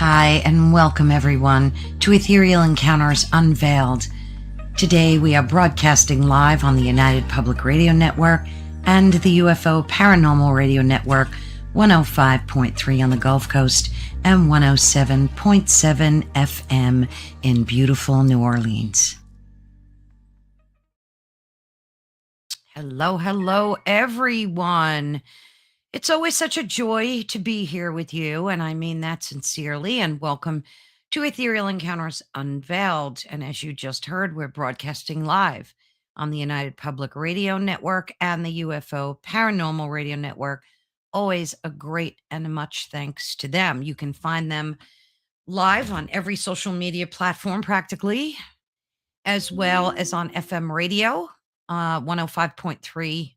Hi, and welcome everyone to Ethereal Encounters Unveiled. Today we are broadcasting live on the United Public Radio Network and the UFO Paranormal Radio Network, 105.3 on the Gulf Coast and 107.7 FM in beautiful New Orleans. Hello, everyone. It's always such a joy to be here with you, and I mean that sincerely, and welcome to Ethereal Encounters Unveiled. And as you just heard, we're broadcasting live on the United Public Radio Network and the UFO Paranormal Radio Network. Always a great and much thanks to them. You can find them live on every social media platform practically, as well as on FM radio, 105.3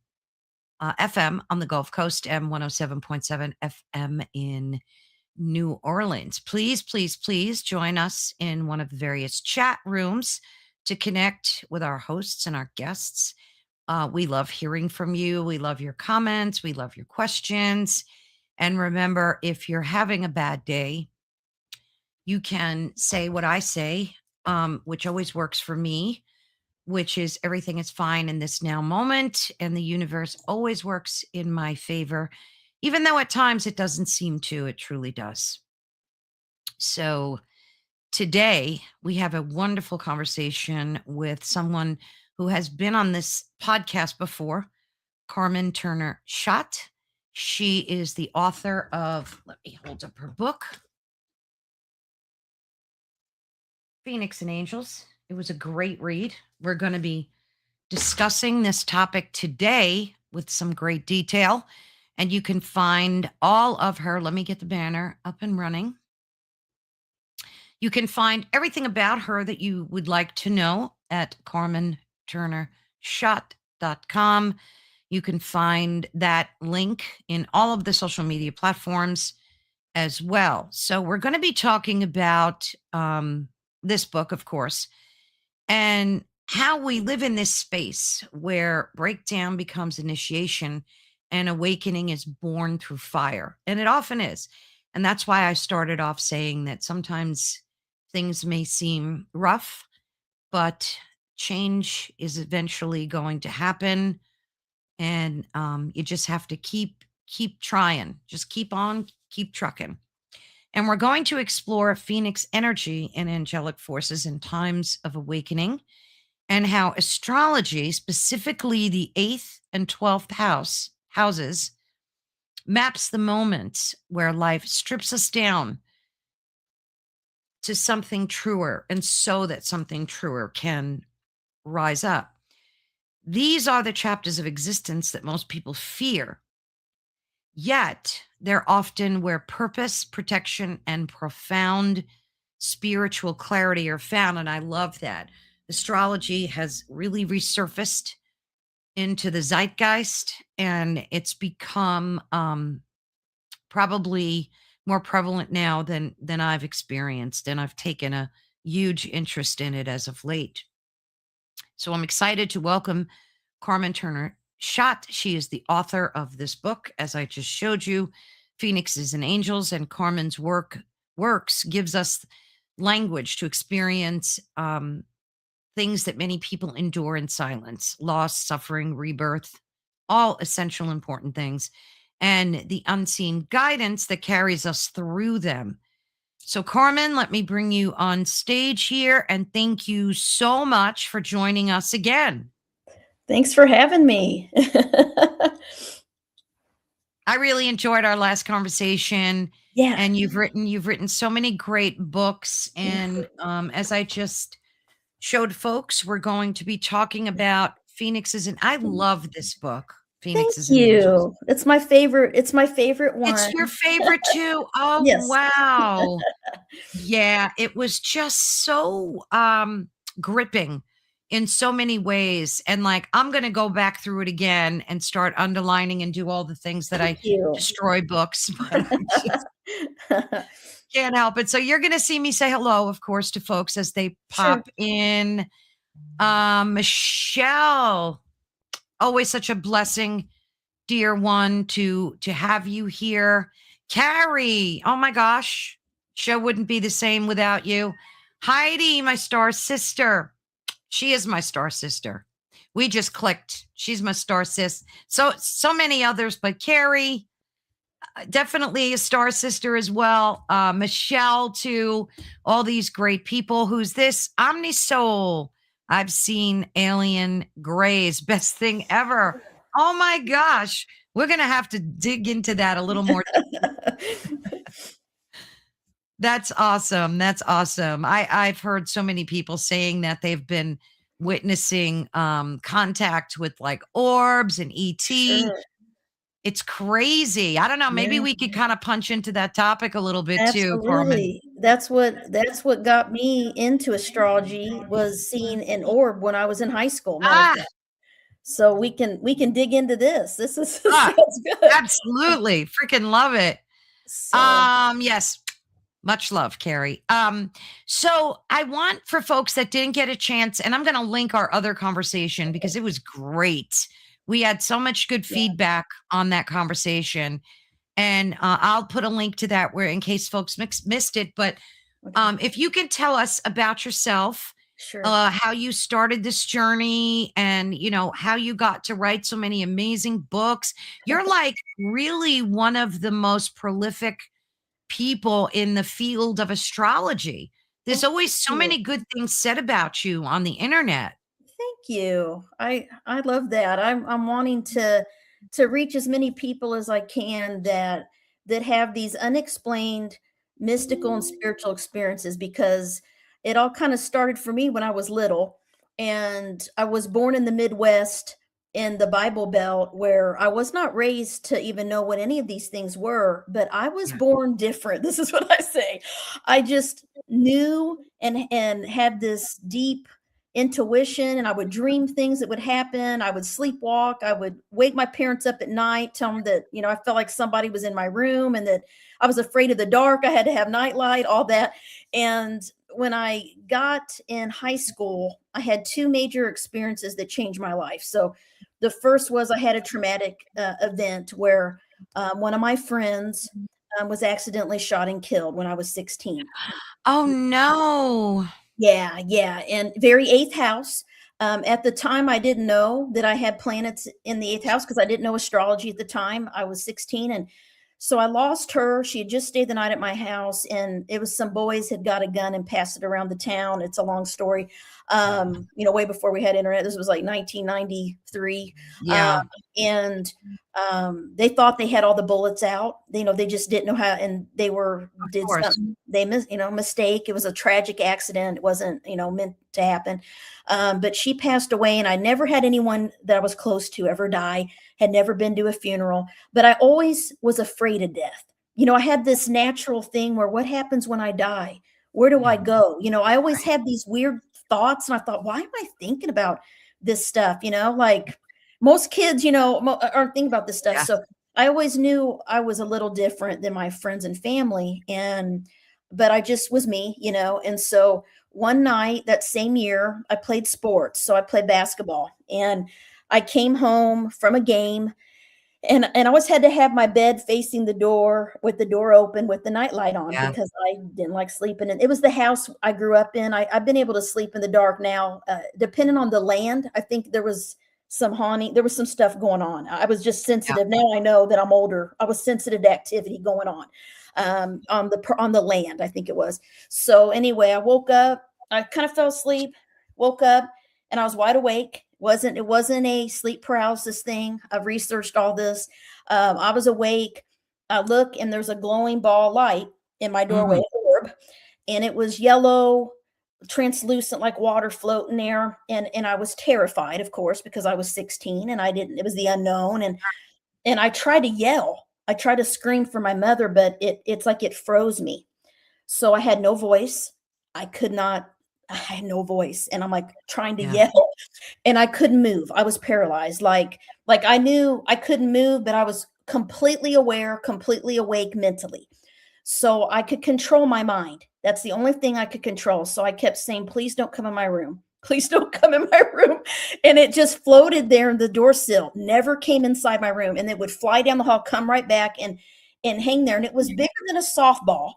FM on the Gulf Coast and 107.7 FM in New Orleans. Please join us in one of the various chat rooms to connect with our hosts and our guests. We love hearing from you. We love your comments. We love your questions. And remember, if you're having a bad day, you can say what I say, which always works for me, which is everything is fine in this now moment, and the universe always works in my favor, even though at times it doesn't seem to. It truly does. So today we have a wonderful conversation with someone who has been on this podcast before, Carmen Turner Schott. She is the author of, let me hold up her book, Phoenix and Angels. It was a great read. We're going to be discussing this topic today with some great detail, and you can find all of her. Let me get the banner up and running. You can find everything about her that you would like to know at carmenturnerschott.com. You can find that link in all of the social media platforms as well. So we're going to be talking about this book, of course, and how we live in this space where breakdown becomes initiation and awakening is born through fire. And it often is. And that's why I started off saying that sometimes things may seem rough, but change is eventually going to happen. And you just have to keep trying. Just keep on, keep trucking. And we're going to explore Phoenix energy and angelic forces in times of awakening, and how astrology, specifically the 8th and 12th houses, maps the moments where life strips us down to something truer, and so that something truer can rise up. These are the chapters of existence that most people fear. Yet, they're often where purpose, protection, and profound spiritual clarity are found. And I love that. Astrology has really resurfaced into the zeitgeist, and it's become probably more prevalent now than I've experienced. And I've taken a huge interest in it as of late. So I'm excited to welcome Carmen Turner Schott. She is the author of this book, as I just showed you, Phoenixes and Angels. And Carmen's works gives us language to experience things that many people endure in silence: loss, suffering, rebirth, all essential, important things, and the unseen guidance that carries us through them. So, Carmen, let me bring you on stage here, and thank you so much for joining us again. Thanks for having me. I really enjoyed our last conversation. Yeah. And you've written so many great books. And as I just showed folks, we're going to be talking about Phoenixes, and I love this book, Phoenixes and Angels. Thank you. It's my favorite one. It's your favorite too. Oh, Yes. wow. Yeah, it was just so gripping in so many ways. And like, I'm going to go back through it again and start underlining and do all the things that Thank I you. destroy books, but I just can't help it. So you're going to see me say hello, of course, to folks as they pop in. Michelle, always such a blessing, dear one, to have you here. Carrie, oh my gosh, Show wouldn't be the same without you. Heidi, my star sister. She is my star sister. We just clicked. She's my star sis. So many others, but Carrie, definitely a star sister as well. Michelle, too. All these great people. Who's this? Omni Soul. I've seen Alien Grays. Best thing ever. Oh my gosh. We're going to have to dig into that a little more. That's awesome. That's awesome. I've heard so many people saying that they've been witnessing contact with like orbs and ET. Sure. It's crazy. I don't know. Maybe we could kind of punch into that topic a little bit too, Carmen. Absolutely. That's what got me into astrology, was seeing an orb when I was in high school. Matter of fact. So we can dig into this. This sounds good. Absolutely. Freaking love it. So. Yes. Much love, Carrie. So I want, for folks that didn't get a chance, and I'm going to link our other conversation because it was great. We had so much good feedback on that conversation, and I'll put a link to that where, in case folks missed it. But if you can tell us about yourself, sure, how you started this journey, and how you got to write so many amazing books. You're like really one of the most prolific people in the field of astrology. There's always so many good things said about you on the internet. Thank you. I love that. I'm wanting to reach as many people as I can that have these unexplained mystical and spiritual experiences, because it all kind of started for me when I was little, and I was born in the Midwest in the Bible Belt, where I was not raised to even know what any of these things were, but I was born different. This is what I say. I just knew and had this deep intuition, and I would dream things that would happen. I would sleepwalk. I would wake my parents up at night, tell them that, I felt like somebody was in my room and that I was afraid of the dark. I had to have nightlight, all that. And when I got in high school, I had two major experiences that changed my life. So the first was I had a traumatic event where one of my friends was accidentally shot and killed when I was 16. Oh, no. Yeah. And very eighth house. At the time, I didn't know that I had planets in the eighth house because I didn't know astrology at the time. I was 16. And so I lost her. She had just stayed the night at my house, and it was some boys had got a gun and passed it around the town. It's a long story. Way before we had internet. This was like 1993. Yeah. And they thought they had all the bullets out. They just didn't know how, and they did something. They mistake. It was a tragic accident. It wasn't, meant to happen. But she passed away, and I never had anyone that I was close to ever die. Had never been to a funeral, but I always was afraid of death. I had this natural thing where, what happens when I die? Where do I go? I always had these weird thoughts, and I thought, why am I thinking about this stuff? Like most kids, aren't thinking about this stuff. Yeah. So I always knew I was a little different than my friends and family, but I just was me, and so one night that same year, I played sports. So I played basketball, and I came home from a game, and I always had to have my bed facing the door with the door open with the nightlight on because I didn't like sleeping. And it was the house I grew up in. I've been able to sleep in the dark now, depending on the land. I think there was some haunting. There was some stuff going on. I was just sensitive. Yeah. Now I know that I'm older. I was sensitive to activity going on the land, I think it was. So anyway, I woke up. I kind of fell asleep, woke up, and I was wide awake. It wasn't a sleep paralysis thing. I've researched all this. I was awake. I look, and there's a glowing ball of light in my doorway, orb, and it was yellow, translucent, like water floating there. And I was terrified, of course, because I was 16 and it was the unknown. And I tried to yell. I tried to scream for my mother, but it's like it froze me. So I had no voice. I had no voice, and I'm like trying to yell, and I couldn't move. I was paralyzed. Like I knew I couldn't move, but I was completely aware, completely awake mentally. So I could control my mind. That's the only thing I could control. So I kept saying, please don't come in my room. Please don't come in my room. And it just floated there in the door sill, never came inside my room. And it would fly down the hall, come right back and hang there. And it was bigger than a softball.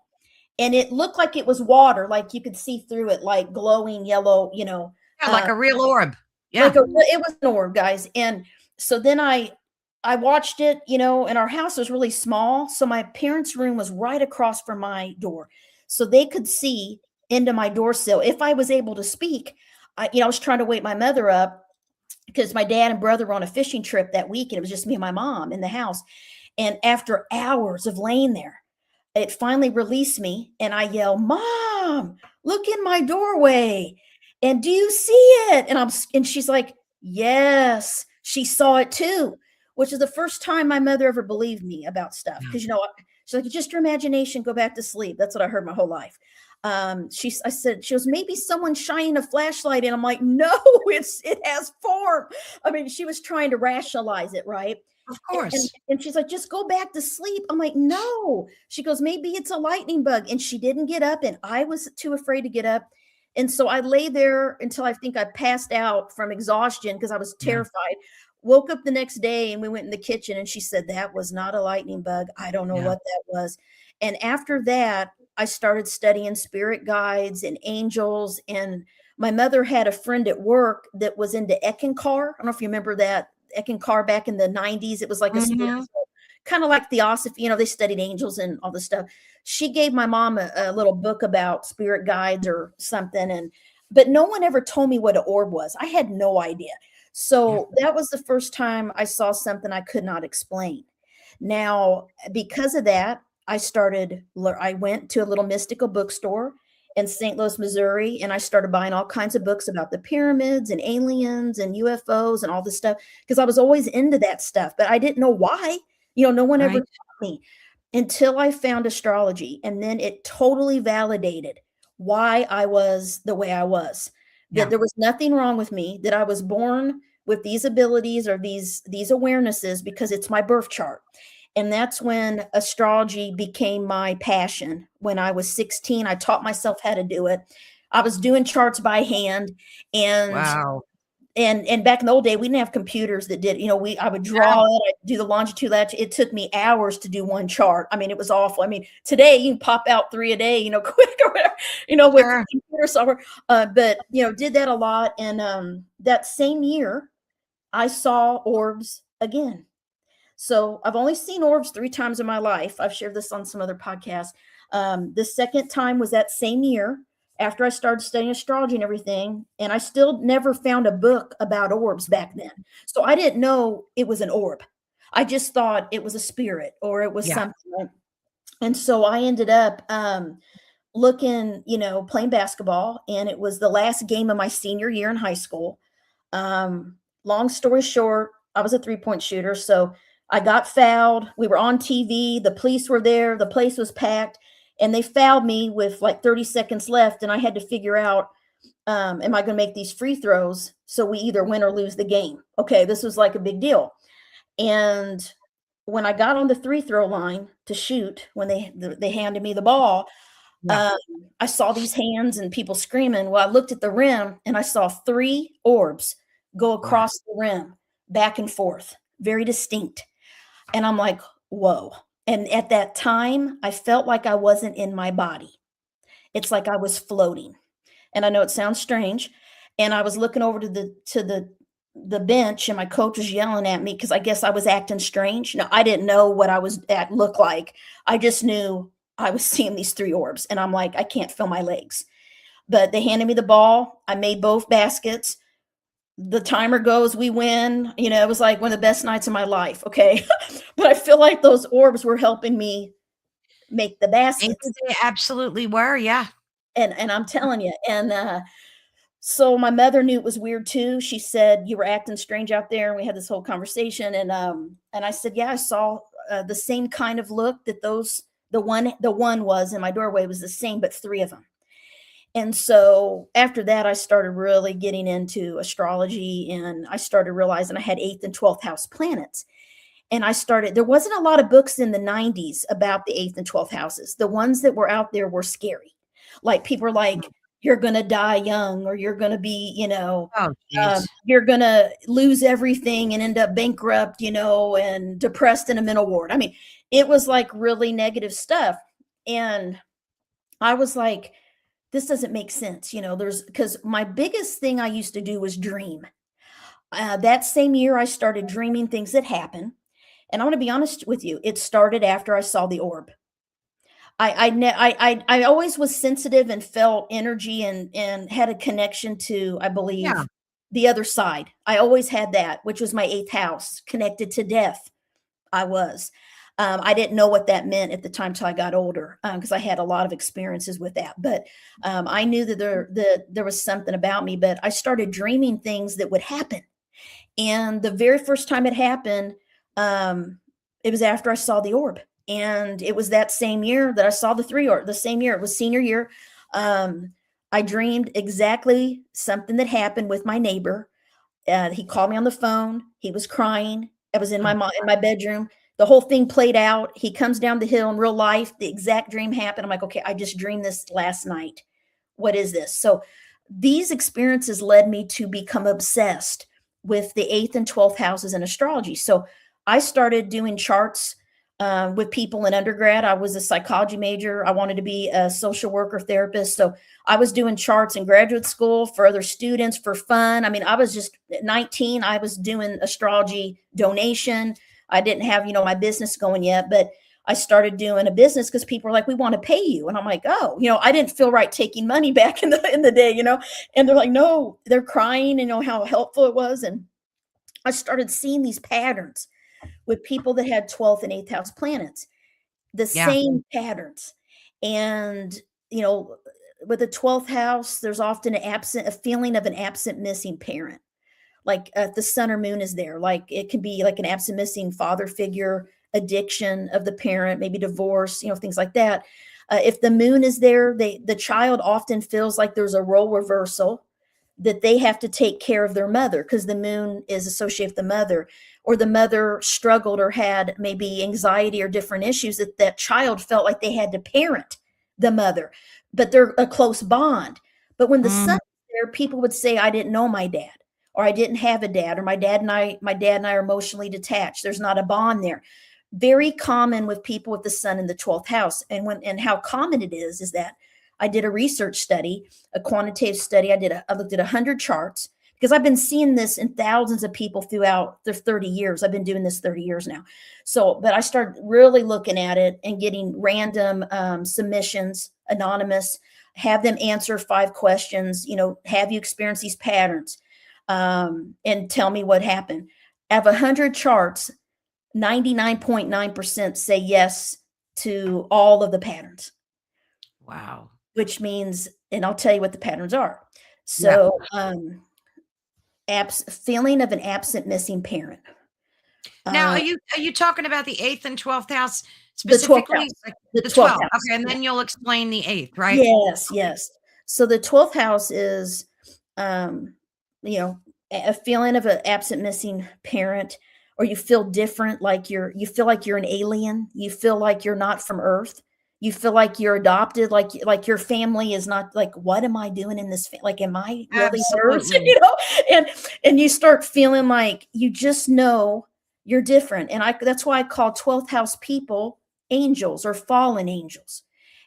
and it looked like it was water, like you could see through it, like glowing yellow, Yeah, like a real orb. like Yeah. it was an orb, guys. And so then I watched it, and our house was really small, so my parents' room was right across from my door, so they could see into my door sill. If I was able to speak, I was trying to wake my mother up because my dad and brother were on a fishing trip that week, and it was just me and my mom in the house. And after hours of laying there, it finally released me, and I yell, "Mom, look in my doorway. And do you see it?" And she's like, "Yes, she saw it too," which is the first time my mother ever believed me about stuff. Yeah. Because she's like, "Just your imagination, go back to sleep." That's what I heard my whole life. I said, she goes, "Maybe someone shining a flashlight." And I'm like, "No, it has form." I mean, she was trying to rationalize it, right? Of And, course. and she's like, "Just go back to sleep." I'm like, "No." She goes, "Maybe it's a lightning bug." And she didn't get up, and I was too afraid to get up. And so I lay there until I think I passed out from exhaustion because I was Yeah. terrified. Woke up the next day, and we went in the kitchen, and she said, "That was not a lightning bug. I don't know Yeah. what that was." And after that, I started studying spirit guides and angels. And my mother had a friend at work that was into Eckankar. I don't know if you remember that. Eckankar back in the 90s. It was like a Mhm. spiritual, kind of like theosophy. They studied angels and all this stuff. She gave my mom a little book about spirit guides or something. But no one ever told me what an orb was. I had no idea. Yeah. So that was the first time I saw something I could not explain. Now, because of that, I went to a little mystical bookstore in St. Louis, Missouri, and I started buying all kinds of books about the pyramids and aliens and UFOs and all this stuff because I was always into that stuff, but I didn't know why. No one ever Right. taught me until I found astrology, and then it totally validated why I was the way I was. That Yeah. there was nothing wrong with me, that I was born with these abilities or these awarenesses because it's my birth chart. And that's when astrology became my passion. When I was 16, I taught myself how to do it. I was doing charts by hand, and Wow. and back in the old day, we didn't have computers that did, I would draw it, I'd do the longitude, latitude. It took me hours to do one chart. I mean, it was awful. I mean, today you can pop out 3 a day, quick or whatever, with Sure. computer software. But did that a lot. And that same year, I saw orbs again. So I've only seen orbs 3 times in my life. I've shared this on some other podcasts. The second time was that same year after I started studying astrology and everything. And I still never found a book about orbs back then. So I didn't know it was an orb. I just thought it was a spirit or it was Yeah. something. And so I ended up looking, playing basketball. And it was the last game of my senior year in high school. Long story short, I was a 3-point shooter. So I got fouled. We were on TV. The police were there. The place was packed. And they fouled me with like 30 seconds left. And I had to figure out, am I going to make these free throws so we either win or lose the game? Okay, this was like a big deal. And when I got on the free throw line to shoot, when they handed me the ball, Yeah. I saw these hands and people screaming. Well, I looked at the rim and I saw 3 orbs go Wow. across the rim, back and forth, very distinct. And I'm like, whoa. And at that time, I felt like I wasn't in my body. It's like I was floating. And I know it sounds strange. And I was looking over to the bench, and my coach was yelling at me because I guess I was acting strange. No, I didn't know what I was at looked like. I just knew I was seeing these 3 orbs, and I'm like, I can't feel my legs. But they handed me the ball. I made both baskets. The timer goes, we win. It was like one of the best nights of my life. Okay. But I feel like those orbs were helping me make the Maybe baskets. they absolutely were. Yeah. And I'm telling you. And so my mother knew it was weird too. She said, "You were acting strange out there." And we had this whole conversation. And I said, "Yeah, I saw the same kind of look that the one was in my doorway was the same, but 3 of them." And so after that, I started really getting into astrology, and I started realizing I had 8th and 12th house planets. And there wasn't a lot of books in the 90s about the 8th and 12th houses. The ones that were out there were scary. Like people were like, "You're going to die young," or "You're going to be, Oh, geez. you're going to lose everything and end up bankrupt, and depressed in a mental ward." I mean, it was like really negative stuff. And I was like, this doesn't make sense. Because my biggest thing I used to do was dream. That same year, I started dreaming things that happen. And I'm going to be honest with you, it started after I saw the orb. I always was sensitive and felt energy and had a connection to, I Yeah. believe, the other side. I always had that, which was my eighth house, connected to death. I was. I didn't know what that meant at the time till I got older, because I had a lot of experiences with that. But I knew that there was something about me. But I started dreaming things that would happen, and the very first time it happened, it was after I saw the orb. And it was that same year that I saw the three orb, the same year, it was senior year. I dreamed exactly something that happened with my neighbor. He called me on the phone. He was crying. I was in my bedroom. The whole thing played out. He comes down the hill in real life. The exact dream happened. I'm like, okay, I just dreamed this last night. What is this? So these experiences led me to become obsessed with the 8th and 12th houses in astrology. So I started doing charts with people in undergrad. I was a psychology major. I wanted to be a social worker therapist. So I was doing charts in graduate school for other students for fun. I mean, I was just 19. I was doing astrology donation. I didn't have, my business going yet, but I started doing a business because people were like, we want to pay you. And I'm like, oh, I didn't feel right taking money back in the day, and they're like, no, they're crying, how helpful it was. And I started seeing these patterns with people that had 12th and 8th house planets, the Yeah. same patterns. And, with the 12th house, there's often a feeling of an absent missing parent. Like the sun or moon is there. Like it can be like an absent missing father figure, addiction of the parent, maybe divorce, things like that. If the moon is there, the child often feels like there's a role reversal, that they have to take care of their mother because the moon is associated with the mother, or the mother struggled or had maybe anxiety or different issues, that child felt like they had to parent the mother, but they're a close bond. But when the sun is there, people would say, I didn't know my dad, or I didn't have a dad, or my dad and I are emotionally detached. There's not a bond there. Very common with people with the sun in the 12th house. And how common it is that I did a research study, a quantitative study. I looked at 100 charts because I've been seeing this in thousands of people throughout the 30 years. I've been doing this 30 years now. But I started really looking at it and getting random submissions, anonymous, have them answer 5 questions. Have you experienced these patterns? And tell me what happened. Out of 100 charts, 99.9% say yes to all of the patterns. Wow. Which means, and I'll tell you what the patterns are. Yeah. So, feeling of an absent missing parent. Now, are you talking about the 8th and 12th house The 12th specifically? house. Like The the 12th 12th. house. Okay, and then you'll explain the 8th, right? Yes, Okay. yes. So the 12th house is, a feeling of an absent missing parent, or you feel different, like you feel like you're an alien. You feel like you're not from Earth. You feel like you're adopted, like your family is not, like, what am I doing in this? Like, am I really hers? Absolutely. And you start feeling like you just know you're different. And that's why I call 12th house people angels or fallen angels.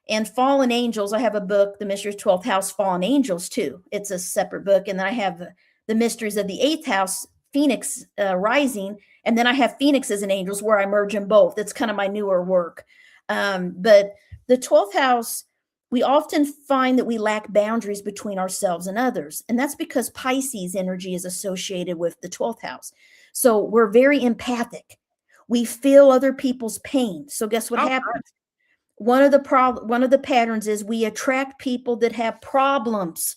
And fallen angels, I have a book, The Mysteries of 12th House, Fallen Angels, too. It's a separate book. And then I have the Mysteries of the 8th House, Phoenix Rising. And then I have Phoenixes and Angels, where I merge them both. It's kind of my newer work. But the 12th house, we often find that we lack boundaries between ourselves and others. And that's because Pisces energy is associated with the 12th house. So we're very empathic. We feel other people's pain. So guess what happens? One of the patterns is we attract people that have problems,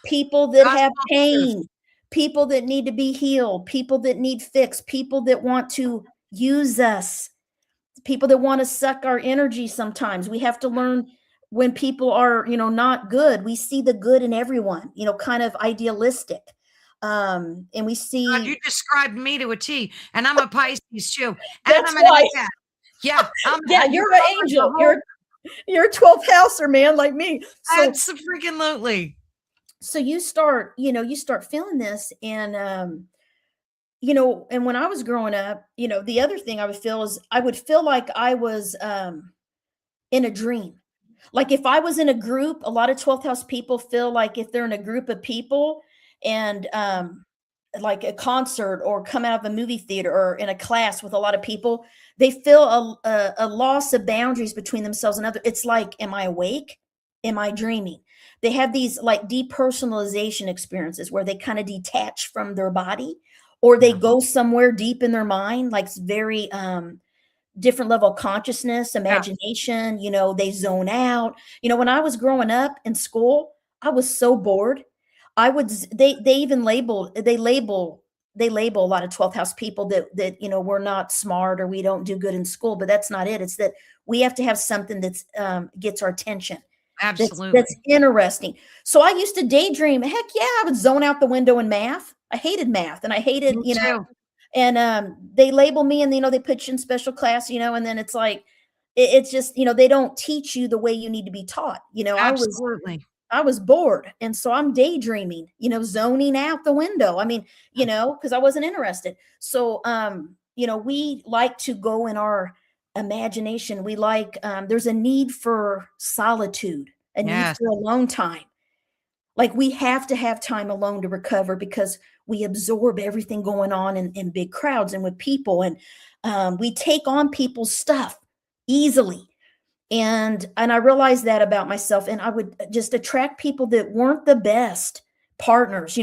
people that have Gospel truth. pain, people that need to be healed, people that need fixed, people that want to use us, people that want to suck our energy. Sometimes we have to learn when people are, not good. We see the good in everyone, kind of idealistic. And we God, see you described me to a T, and I'm a Pisces too, and that's I'm an why. empath. Yeah, Yeah, you you're an covered the angel. whole. You're a 12th houser, man, like me. So Absolutely. so you start feeling this. And and when I was growing up, the other thing I would feel is I would feel like I was in a dream. Like if I was in a group, a lot of 12th house people feel like if they're in a group of people and like a concert or come out of a movie theater or in a class with a lot of people, they feel a loss of boundaries between themselves and others. It's like, am I awake? Am I dreaming? They have these like depersonalization experiences where they kind of detach from their body, or they Yeah. go somewhere deep in their mind, like it's very different level of consciousness, Yeah. imagination, they zone out. When I was growing up in school, I was so bored. I would they even label a lot of 12th house people that we're not smart or we don't do good in school, but that's not it. It's that we have to have something that's gets our attention. That's Absolutely. interesting. So I used to daydream. Heck yeah, I would zone out the window in math. I hated math and I hated, Me too. and they label me and they put you in special class, and then it's like it's just, they don't teach you the way you need to be taught. Absolutely. I was bored, and so I'm daydreaming, zoning out the window. I mean, because I wasn't interested. So we like to go in our imagination. We like there's a need for solitude, a need Yes. for alone time. Like we have to have time alone to recover because we absorb everything going on in big crowds and with people, and we take on people's stuff easily. And I realized that about myself, and I would just attract people that weren't the best partners.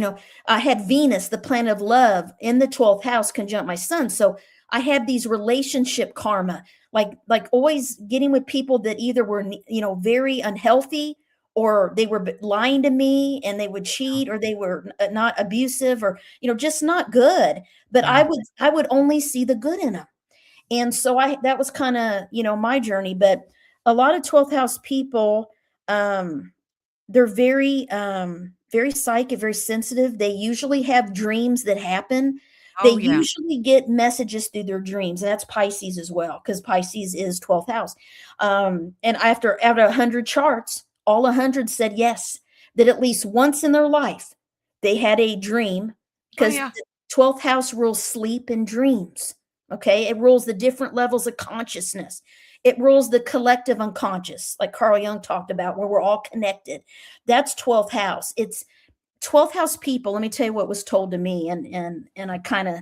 I had Venus, the planet of love, in the 12th house conjunct my sun, so I had these relationship karma, like always getting with people that either were very unhealthy, or they were lying to me and they would cheat, or they were not abusive, or just not good, but Yeah. I would only see the good in them. And so that was kind of, my journey. But a lot of 12th house people, um, they're very psychic, very sensitive. They usually have dreams that happen. They Oh, yeah. usually get messages through their dreams. And that's Pisces as well, because Pisces is 12th house. And after 100 charts, all 100 said yes, that at least once in their life they had a dream, Oh, because yeah. 12th house rules sleep and dreams. Okay, it rules the different levels of consciousness. It rules the collective unconscious, like Carl Jung talked about, where we're all connected. That's 12th house. It's 12th house people. Let me tell you what was told to me, and I kind of,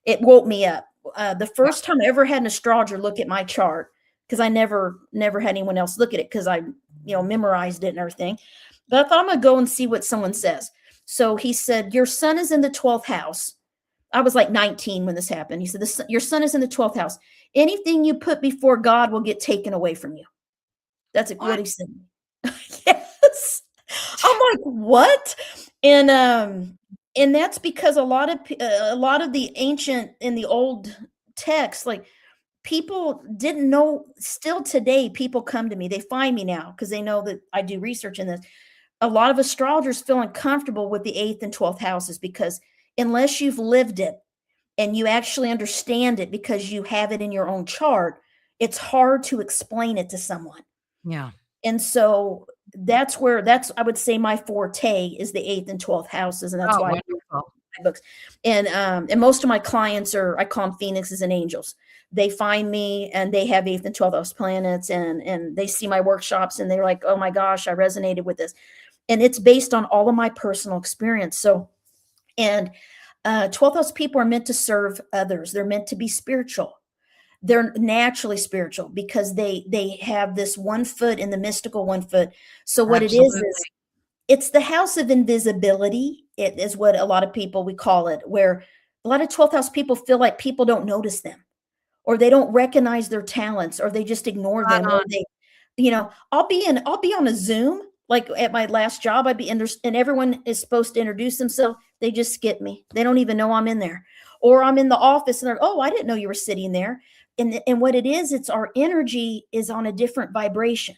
it woke me up. The Yeah. first time I ever had an astrologer look at my chart, because I never had anyone else look at it, because I memorized it and everything. But I thought I'm gonna go and see what someone says. So he said, your sun is in the 12th house. I was like 19 when this happened. He said, your sun is in the 12th house. Anything you put before God will get taken away from you. That's what What? he said. Yes. I'm like, what? And that's because a lot of the ancient in the old text, like people didn't know. Still today, people come to me. They find me now because they know that I do research in this. A lot of astrologers feel uncomfortable with the 8th and 12th houses because unless you've lived it and you actually understand it because you have it in your own chart, it's hard to explain it to someone. Yeah. And so that's I would say my forte is the 8th and 12th houses, and that's Oh, why I do wonderful. my books. And most of my clients I call them phoenixes and angels. They find me and they have 8th and 12th house planets, and they see my workshops and they're like, oh my gosh, I resonated with this. And it's based on all of my personal experience. So, and 12th house people are meant to serve others. They're meant to be spiritual. They're naturally spiritual because they have this one foot in the mystical, one foot. So what it is Absolutely. it's the house of invisibility. It is what a lot of people, we call it, where a lot of 12th house people feel like people don't notice them, or they don't recognize their talents, or they just ignore Spot them, or on. I'll be on a Zoom, like at my last job, I'd be in there and everyone is supposed to introduce themselves. They just skip me. They don't even know I'm in there. Or I'm in the office and they're, oh, I didn't know you were sitting there. And what it is, it's our energy is on a different vibration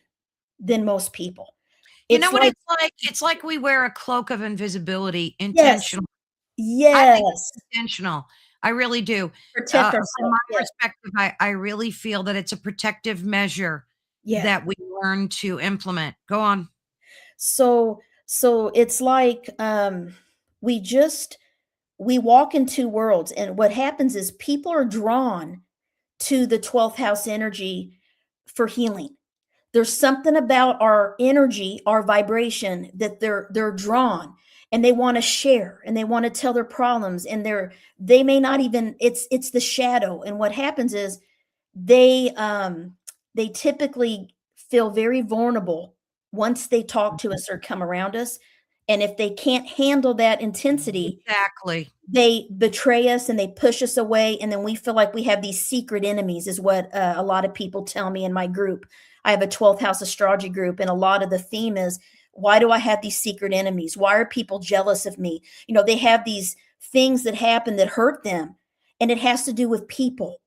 than most people. You know It's what like, it's like? It's like we wear a cloak of invisibility yes, intentionally. I think yes, it's intentional. I really do. protect From my ourselves. Yes. perspective, I really feel that it's a protective measure Yeah. that we learn to implement. Go on. So it's like we just we walk in two worlds, and what happens is people are drawn to the 12th house energy for healing. There's something about our energy, our vibration, that they're drawn, and they want to share, and they want to tell their problems, and they may not even, it's the shadow. And what happens is they typically feel very vulnerable once they talk to us or come around us. And if they can't handle that intensity, Exactly. they betray us and they push us away. And then we feel like we have these secret enemies, is what a lot of people tell me in my group. I have a 12th house astrology group, and a lot of the theme is, why do I have these secret enemies? Why are people jealous of me? They have these things that happen that hurt them, and it has to do with people.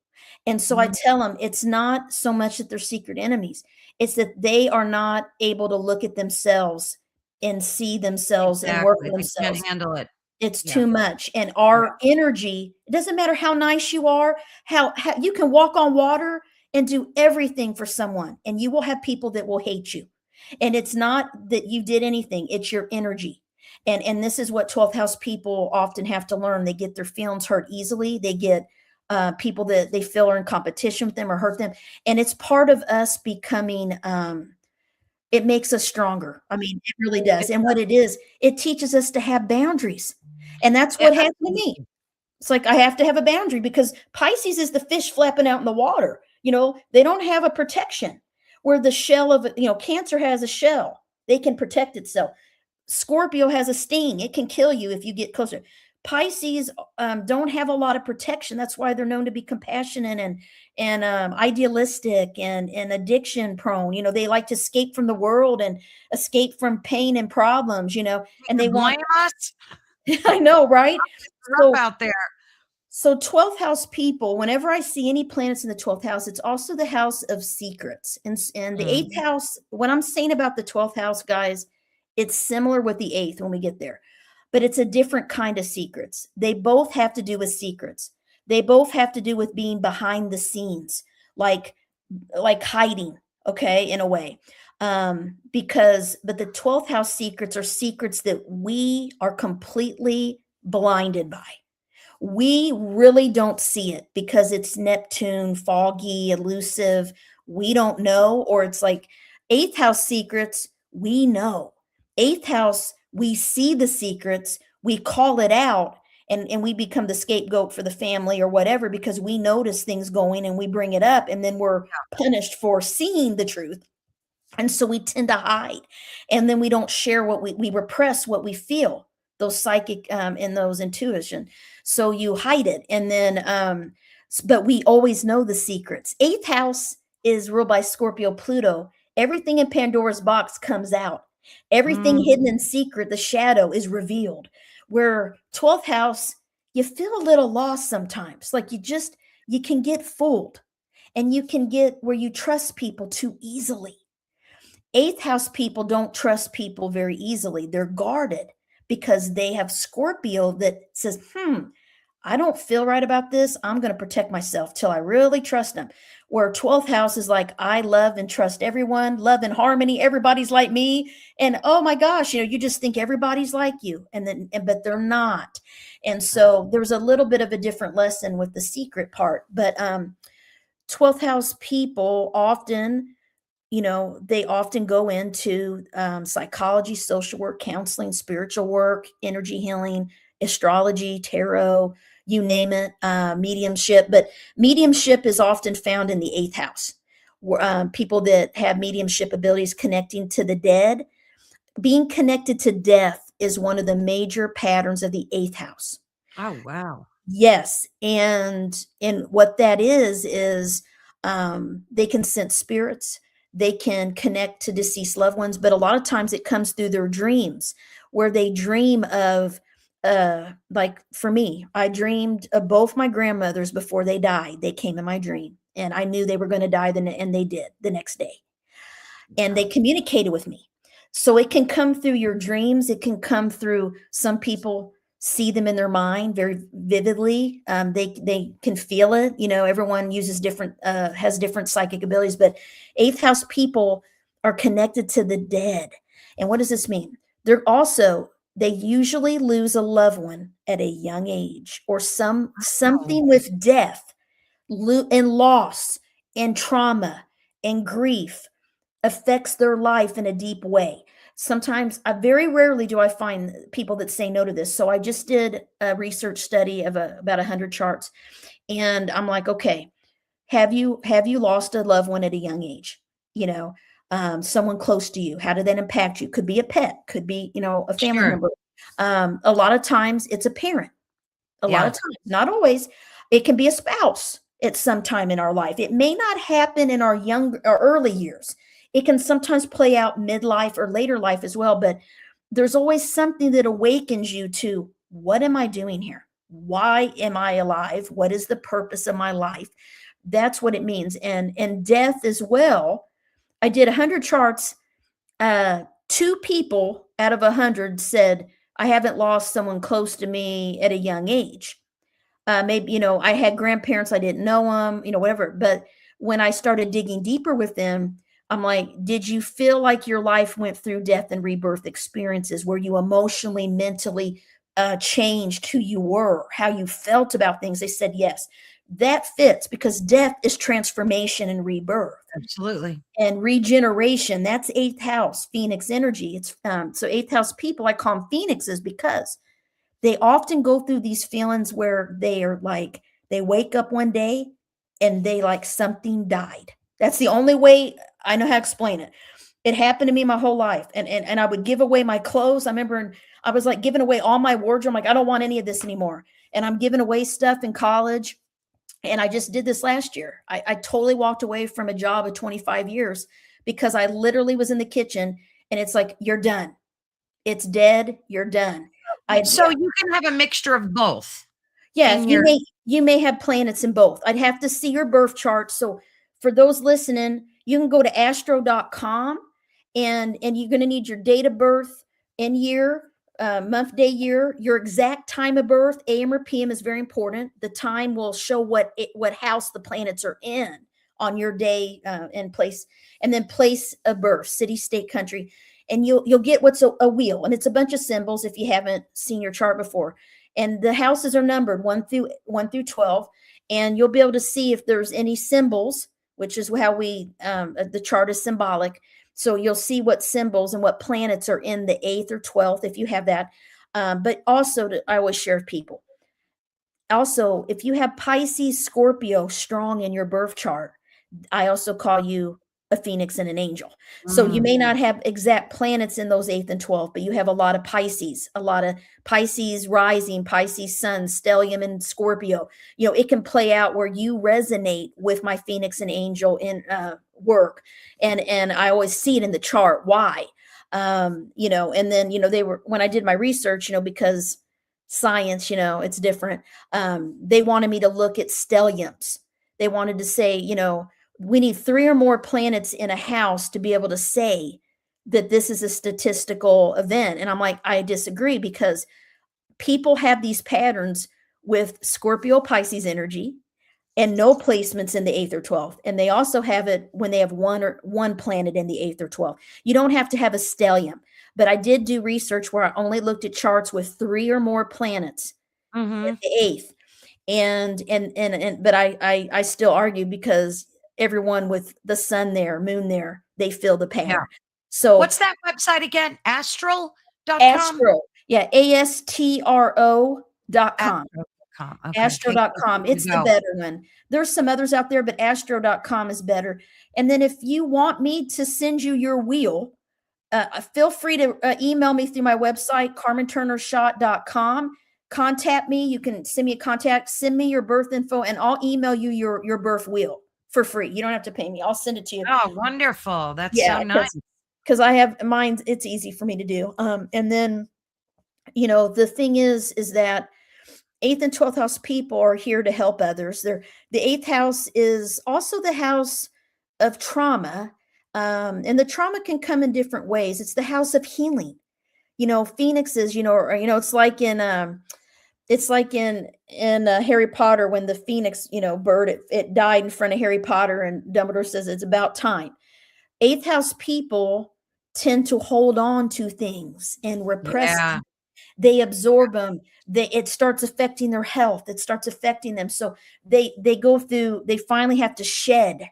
And so I tell them, it's not so much that they're secret enemies, it's that they are not able to look at themselves and see themselves and work Exactly. with They can't themselves. handle it. It's Yeah. too much. And Yeah. our energy, it doesn't matter how nice you are, how you can walk on water and do everything for someone, and you will have people that will hate you. And it's not that you did anything, it's your energy. And this is what 12th house people often have to learn. They get their feelings hurt easily. They get people that they feel are in competition with them or hurt them. And it's part of us becoming, it makes us stronger. I mean, it really does. It And what it is, it teaches us to have boundaries. And that's Yeah, what happened to me. absolutely. It's like I have to have a boundary, because Pisces is the fish flapping out in the water. They don't have a protection, where the shell of, Cancer has a shell. They can protect itself. Scorpio has a sting. It can kill you if you get closer. Pisces don't have a lot of protection. That's why they're known to be compassionate and idealistic and addiction prone. They like to escape from the world and escape from pain and problems. And they You want. blame us? I know, right? Rough So out there. so 12th house people, whenever I see any planets in the 12th house, it's also the house of secrets. And the eighth house, what I'm saying about the 12th house, guys, it's similar with the eighth when we get there, but it's a different kind of secrets. They both have to do with secrets. They both have to do with being behind the scenes, like hiding, okay, in a way. But the 12th house secrets are secrets that we are completely blinded by. We really don't see it because it's Neptune, foggy, elusive. We don't know, or it's like eighth house secrets, we know. Eighth house, we see the secrets, we call it out, and we become the scapegoat for the family or whatever, because we notice things going and we bring it up, and then we're punished for seeing the truth. And so we tend to hide, and then we don't share what we repress what we feel, those psychic and those intuition. So you hide it. And then but we always know the secrets. Eighth house is ruled by Scorpio Pluto. Everything in Pandora's box comes out. Everything hidden in secret, the shadow, is revealed. Where 12th house, you feel a little lost sometimes. Like you can get fooled, and you can get where you trust people too easily. Eighth house people don't trust people very easily. They're guarded because they have Scorpio that says, I don't feel right about this. I'm going to protect myself till I really trust them. Where 12th house is like, I love and trust everyone, love and harmony. Everybody's like me. And oh my gosh, you just think everybody's like you. But they're not. And so there's a little bit of a different lesson with the secret part. But 12th house people often, they often go into psychology, social work, counseling, spiritual work, energy healing, astrology, tarot, you name it, mediumship. But mediumship is often found in the eighth house. People that have mediumship abilities, connecting to the dead. Being connected to death is one of the major patterns of the eighth house. Oh, wow. Yes, and what that is they can sense spirits, they can connect to deceased loved ones, but a lot of times it comes through their dreams, where they dream of, like for me, I dreamed of both my grandmothers before they died. They came in my dream, and I knew they were going to die, and they did the next day, and they communicated with me. So it can come through your dreams. It can come through, some people see them in their mind very vividly. They can feel it. Everyone uses different, has different psychic abilities, but eighth house people are connected to the dead. And what does this mean? They usually lose a loved one at a young age, or something with death and loss and trauma and grief. affects their life in a deep way. Sometimes, very rarely do I find people that say no to this. So I just did a research study of about 100 charts, and I'm like, okay, have you lost a loved one at a young age? You know, someone close to you. How did that impact you? Could be a pet, could be, a family Sure. member. A lot of times it's a parent. A lot Yeah. of times, not always. It can be a spouse at some time in our life. It may not happen in our young or early years. It can sometimes play out midlife or later life as well, but there's always something that awakens you to, what am I doing here? Why am I alive? What is the purpose of my life? That's what it means. And death as well. I did 100 charts. 2 people out of 100 said, I haven't lost someone close to me at a young age. Maybe, I had grandparents, I didn't know them, whatever. But when I started digging deeper with them, I'm like, did you feel like your life went through death and rebirth experiences where you emotionally, mentally changed who you were, how you felt about things? They said yes. That fits, because death is transformation and rebirth. Absolutely. And regeneration. That's 8th house, Phoenix energy. It's so 8th house people, I call them Phoenixes, because they often go through these feelings where they are like, they wake up one day and they like something died. That's the only way I know how to explain it. It happened to me my whole life. And I would give away my clothes. I remember I was like giving away all my wardrobe. I'm like, I don't want any of this anymore. And I'm giving away stuff in college. And I just did this last year. I totally walked away from a job of 25 years because I literally was in the kitchen and it's like, you're done. It's dead. You're done. So you can have a mixture of both Yeah, if in your you may have planets in both. I'd have to see your birth chart. So for those listening, you can go to astro.com, and you're going to need your date of birth and year, month, day, year, your exact time of birth. AM or PM is very important. The time will show what house the planets are in on your day, and place, and then place of birth, city, state, country. And you'll get what's a wheel, and it's a bunch of symbols if you haven't seen your chart before. And the houses are numbered 1 through 12, and you'll be able to see if there's any symbols, which is how the chart is symbolic. So you'll see what symbols and what planets are in the 8th or 12th if you have that. But also, I always share with people. Also, if you have Pisces, Scorpio strong in your birth chart, I also call you a phoenix and an angel. So you may not have exact planets in those 8th and 12th, but you have a lot of Pisces rising, Pisces sun, stellium, and Scorpio. It can play out where you resonate with my phoenix and angel in work. And I always see it in the chart. Why? And then, they were, when I did my research, because science, it's different. They wanted me to look at stelliums. They wanted to say, we need 3 or more planets in a house to be able to say that this is a statistical event. And I'm like, I disagree, because people have these patterns with Scorpio Pisces energy and no placements in the 8th or 12th. And they also have it when they have one planet in the 8th or 12th. You don't have to have a stellium, but I did do research where I only looked at charts with 3 or more planets in the 8th. But I still argue, because everyone with the sun there, moon there, they feel the pattern. Yeah. So what's that website again? Astral.com? Astro. Yeah, ASTRO.com. Astro.com. Okay. Astro.com. It's the better one. There's some others out there, but Astro.com is better. And then if you want me to send you your wheel, feel free to email me through my website, CarmenTurnerSchott.com. Contact me. You can send me a contact, send me your birth info, and I'll email you your birth wheel for free. You don't have to pay me. I'll send it to you. Oh, wonderful. That's so nice. Because I have mine. It's easy for me to do. And then, the thing is that 8th and 12th house people are here to help others. The 8th house is also the house of trauma. And the trauma can come in different ways. It's the house of healing. Phoenixes, it's like in Harry Potter, when the phoenix, bird, it died in front of Harry Potter, and Dumbledore says it's about time. 8th house people tend to hold on to things and repress them. They absorb them. It starts affecting their health. It starts affecting them. So they finally have to shed.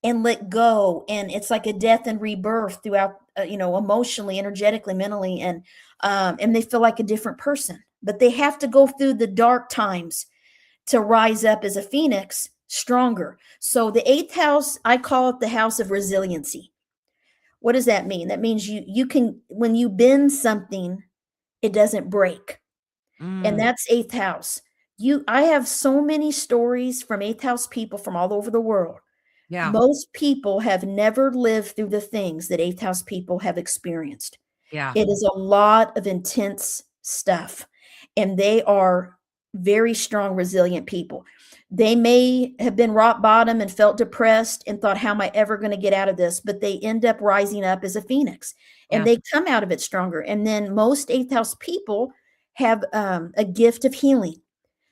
and let go. And it's like a death and rebirth throughout, emotionally, energetically, mentally, and they feel like a different person. But they have to go through the dark times to rise up as a phoenix stronger. So the eighth house, I call it the house of resiliency. What does that mean? That means you can, when you bend something, it doesn't break. And that's eighth house. I have so many stories from eighth house people from all over the world. Yeah. Most people have never lived through the things that eighth house people have experienced. Yeah. It is a lot of intense stuff, and they are very strong, resilient people. They may have been rock bottom and felt depressed and thought, how am I ever going to get out of this? But they end up rising up as a phoenix, and they come out of it stronger. And then most eighth house people have a gift of healing.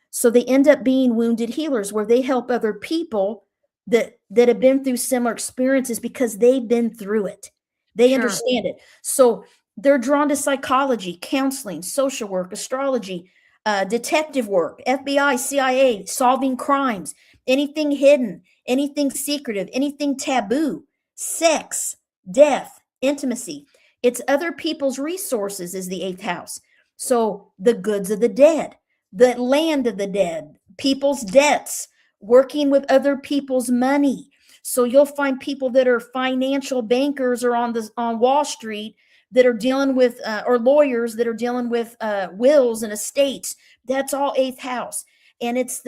So they end up being wounded healers, where they help other people that have been through similar experiences because they've been through it. They understand it. So they're drawn to psychology, counseling, social work, astrology, detective work, FBI, CIA, solving crimes, anything hidden, anything secretive, anything taboo, sex, death, intimacy. It's other people's resources is the eighth house. So the goods of the dead, the land of the dead, people's debts, working with other people's money. So you'll find people that are financial bankers or on Wall Street that are dealing with, or lawyers that are dealing with wills and estates. That's all eighth house. And it's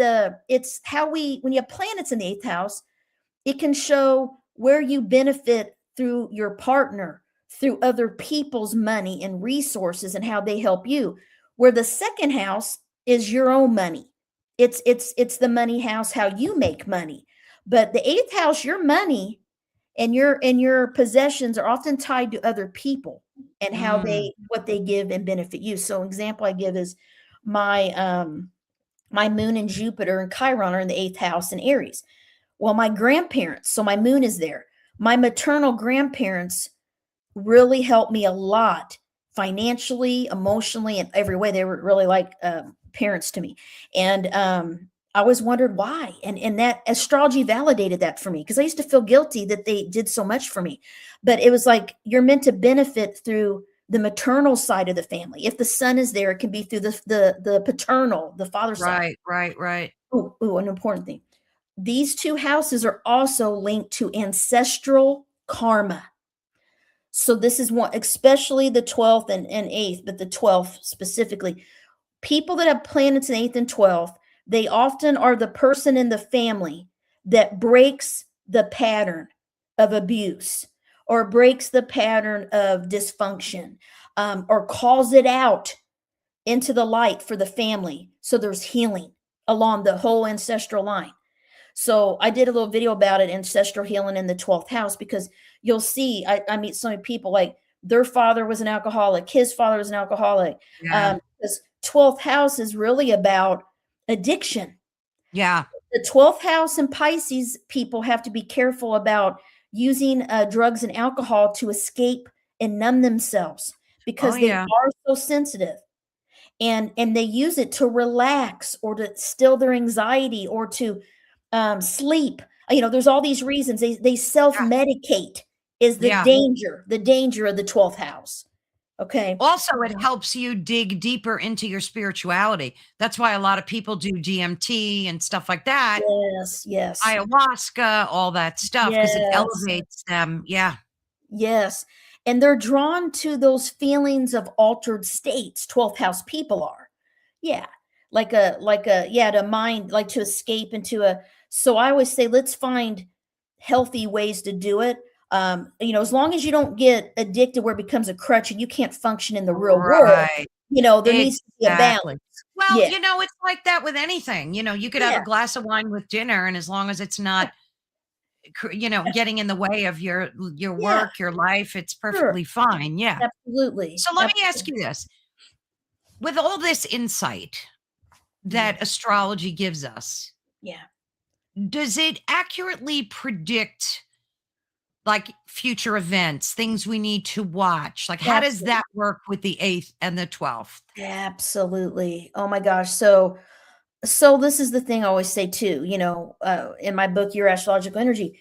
how when you have planets in the eighth house, it can show where you benefit through your partner, through other people's money and resources, and how they help you. Where the second house is your own money. It's the money house, how you make money. But the eighth house, your money and your possessions are often tied to other people and how what they give and benefit you. So an example I give is my my moon and Jupiter and Chiron are in the eighth house in Aries. Well, my grandparents, so my moon is there. My maternal grandparents really helped me a lot financially, emotionally, in every way. They were really like parents to me. And I always wondered why. And that astrology validated that for me, because I used to feel guilty that they did so much for me. But it was like, you're meant to benefit through the maternal side of the family. If the son is there, it can be through the paternal, the father side. Right. Ooh, an important thing. These two houses are also linked to ancestral karma. So this is one, especially the 12th and 8th, but the 12th specifically. People that have planets in 8th and 12th, they often are the person in the family that breaks the pattern of abuse or breaks the pattern of dysfunction, or calls it out into the light for the family. So there's healing along the whole ancestral line. So I did a little video about it, ancestral healing in the 12th house, because you'll see, I meet so many people, like their father was an alcoholic, his father was an alcoholic. This 12th house is really about addiction. Yeah. The 12th house and Pisces people have to be careful about using drugs and alcohol to escape and numb themselves, because they are so sensitive. And they use it to relax or to still their anxiety or to sleep. There's all these reasons they self-medicate is the danger of the 12th house. Okay. Also, it helps you dig deeper into your spirituality. That's why a lot of people do DMT and stuff like that. Yes. Ayahuasca, all that stuff, because it elevates them. Yeah. Yes. And they're drawn to those feelings of altered states. 12th house people are. Yeah. Like to mind, like to escape into so I always say, let's find healthy ways to do it. As long as you don't get addicted where it becomes a crutch and you can't function in the real world, there needs to be a balance. Well, it's like that with anything. You could have a glass of wine with dinner, and as long as it's not, getting in the way of your work, your life, it's perfectly fine. Yeah. Absolutely. So let me ask you this. With all this insight that astrology gives us, does it accurately predict like future events, things we need to watch? Like, how does that work with the 8th and the 12th? Absolutely. Oh my gosh. So this is the thing I always say too, in my book, Your Astrological Energy,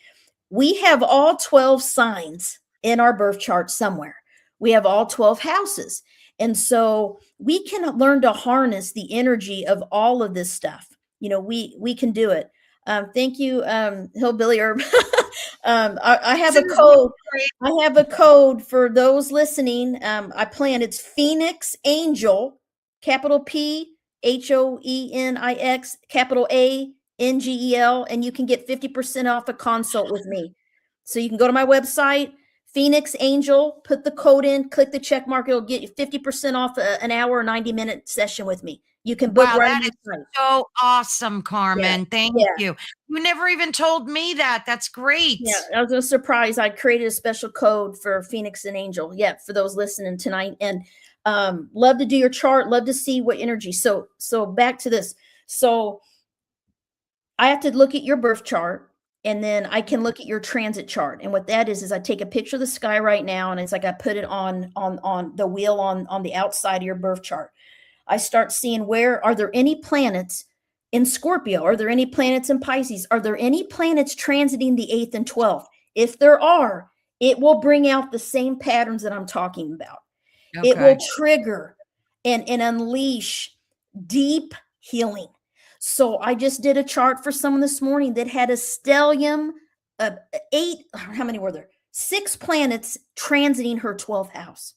We have all 12 signs in our birth chart somewhere. We have all 12 houses. And so we can learn to harness the energy of all of this stuff. We can do it. Thank you, Hillbilly Herb. I have a code. I have a code for those listening. I plan. It's Phoenix Angel, capital P HOENIX, capital ANGEL, and you can get 50% off a consult with me. So you can go to my website, Phoenix Angel, put the code in, click the check mark. It'll get you 50% off an hour or 90-minute session with me. You can book right on the site. So awesome, Carmen. Thank you. You never even told me that. That's great. Yeah, I was a surprise. I created a special code for Phoenix and Angel. Yeah, for those listening tonight. And love to do your chart. Love to see what energy. So back to this. So I have to look at your birth chart, and then I can look at your transit chart. And what that is I take a picture of the sky right now, and it's like I put it on the wheel on the outside of your birth chart. I start seeing, where are there any planets in Scorpio? Are there any planets in Pisces? Are there any planets transiting the 8th and 12th? If there are, it will bring out the same patterns that I'm talking about. Okay. It will trigger and unleash deep healing. So I just did a chart for someone this morning that had a stellium of 8, how many were there? 6 planets transiting her 12th house.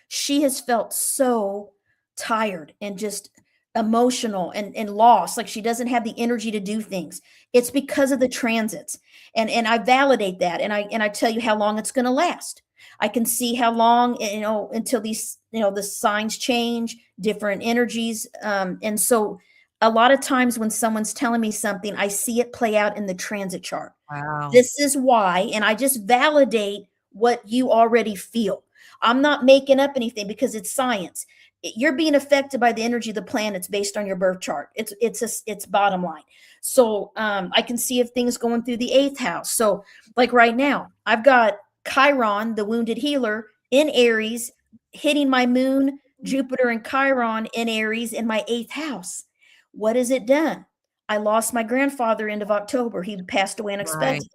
She has felt so tired and just emotional and lost, like she doesn't have the energy to do things. It's because of the transits. And I validate that, and I tell you how long it's going to last. I can see how long, until these, the signs change, different energies. And so a lot of times when someone's telling me something, I see it play out in the transit chart. Wow. This is why, and I just validate what you already feel. I'm not making up anything, because it's science. You're being affected by the energy of the planets based on your birth chart. It's bottom line. So I can see if things going through the 8th house. So like right now, I've got Chiron, the wounded healer, in Aries, hitting my moon, Jupiter, and Chiron in Aries in my 8th house. What has it done? I lost my grandfather end of October. He passed away unexpectedly.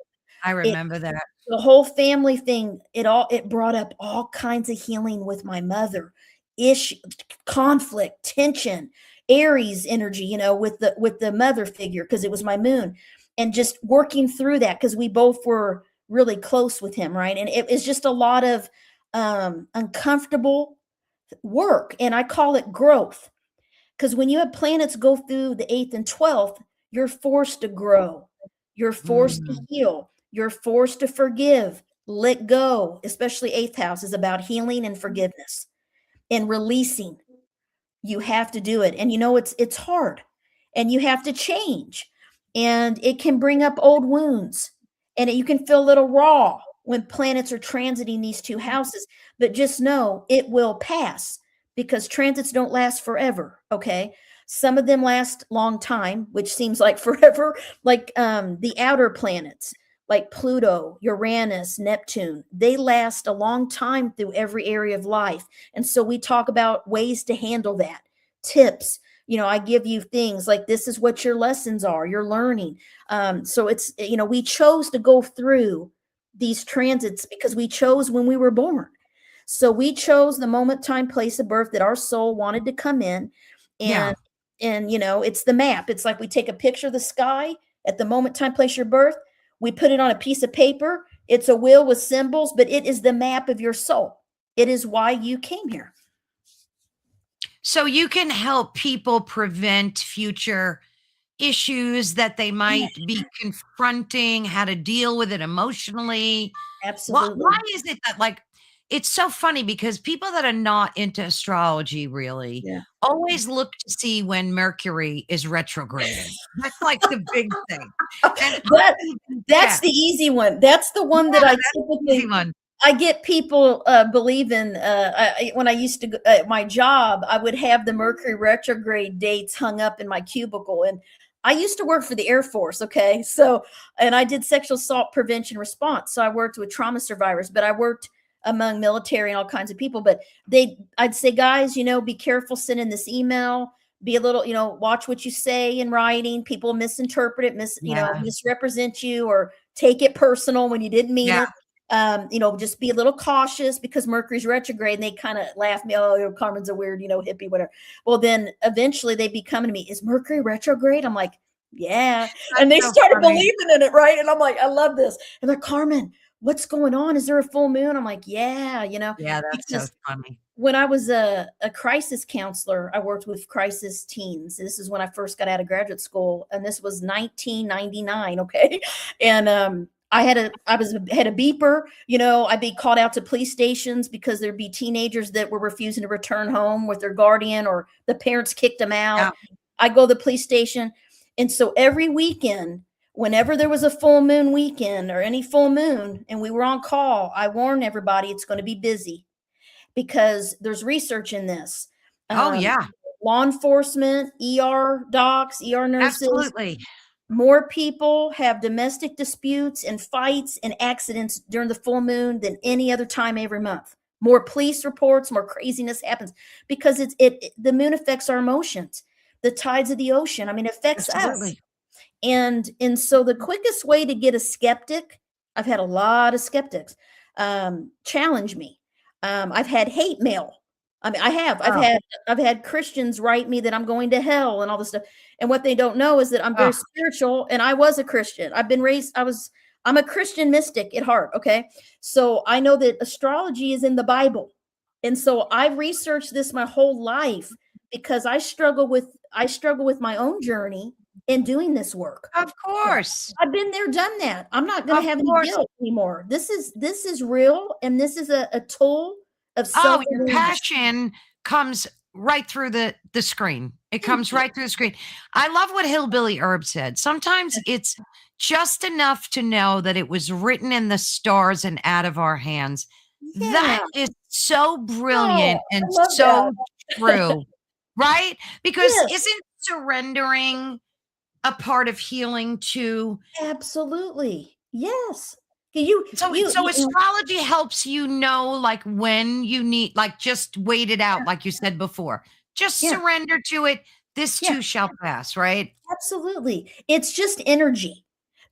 Right. I remember that. The whole family thing, it brought up all kinds of healing with my mother. Issue, conflict, tension, Aries energy, with the mother figure, because it was my moon, and just working through that, because we both were really close with him, right? And it was just a lot of uncomfortable work, and I call it growth, because when you have planets go through the 8th and 12th, you're forced to grow, you're forced to heal, you're forced to forgive, let go. Especially 8th house is about healing and forgiveness and releasing. You have to do it. And it's hard, and you have to change, and it can bring up old wounds, and you can feel a little raw when planets are transiting these 2 houses, but just know it will pass, because transits don't last forever. Okay. Some of them last long time, which seems like forever, like the outer planets, like Pluto, Uranus, Neptune. They last a long time through every area of life. And so we talk about ways to handle that, tips. I give you things like, this is what your lessons are, you're learning. So it's, we chose to go through these transits because we chose when we were born. So we chose the moment, time, place of birth that our soul wanted to come in. And it's the map. It's like we take a picture of the sky at the moment, time, place, your birth. We put it on a piece of paper. It's a wheel with symbols, but it is the map of your soul. It is why you came here. So you can help people prevent future issues that they might be confronting, how to deal with it emotionally. Absolutely. Why is it that, it's so funny, because people that are not into astrology really always look to see when Mercury is retrograding. That's like the big thing. And that's the easy one. That's the one that I typically, I get people believing. When I used to at my job, I would have the Mercury retrograde dates hung up in my cubicle, and I used to work for the Air Force. Okay, so, and I did sexual assault prevention response. So I worked with trauma survivors, but I worked among military and all kinds of people. But I'd say, guys, be careful sending this email. Be a little, watch what you say in writing. People misinterpret it, misrepresent you, or take it personal when you didn't mean Yeah. it. Just be a little cautious because Mercury's retrograde, and they kind of laugh me, oh, Carmen's a weird, hippie, whatever. Well, then eventually they'd be coming to me, is Mercury retrograde? I'm like, yeah. That's And they so started funny. believing in it, right? And I'm like, I love this. And they're, Carmen, what's going on? Is there a full moon? I'm like, yeah, Yeah, that's so because funny. when I was a crisis counselor, I worked with crisis teens. This is when I first got out of graduate school, and this was 1999. Okay, and I had a beeper. I'd be called out to police stations because there'd be teenagers that were refusing to return home with their guardian, or the parents kicked them out. Yeah. I go to the police station, and so every weekend, whenever there was a full moon weekend or any full moon, and we were on call, I warned everybody it's going to be busy, because there's research in this. Oh, yeah. Law enforcement, ER docs, ER nurses, Absolutely. more people have domestic disputes and fights and accidents during the full moon than any other time every month. More police reports, more craziness happens because the moon affects our emotions. The tides of the ocean, it affects us. Absolutely. And so the quickest way to get a skeptic, I've had a lot of skeptics challenge me. I've had hate mail. I've had Christians write me that I'm going to hell and all this stuff. And what they don't know is that I'm very spiritual, and I was a Christian. I'm a Christian mystic at heart. Okay. So I know that astrology is in the Bible. And so I've researched this my whole life because I struggle with my own journey in doing this work. Of course. I've been there, done that. I'm not going to have any guilt anymore. This is real, and this is a tool of self-awareness. Your passion comes right through the screen. It comes right through the screen. I love what Hillbilly Herb said. Sometimes it's just enough to know that it was written in the stars and out of our hands. Yeah. That is so brilliant and so true, right? Because isn't surrendering a part of healing too? Absolutely. Yes. So astrology helps you know, like, when you need, like, just wait it out, like you said before. Just surrender to it. This too shall pass, right? Absolutely. It's just energy.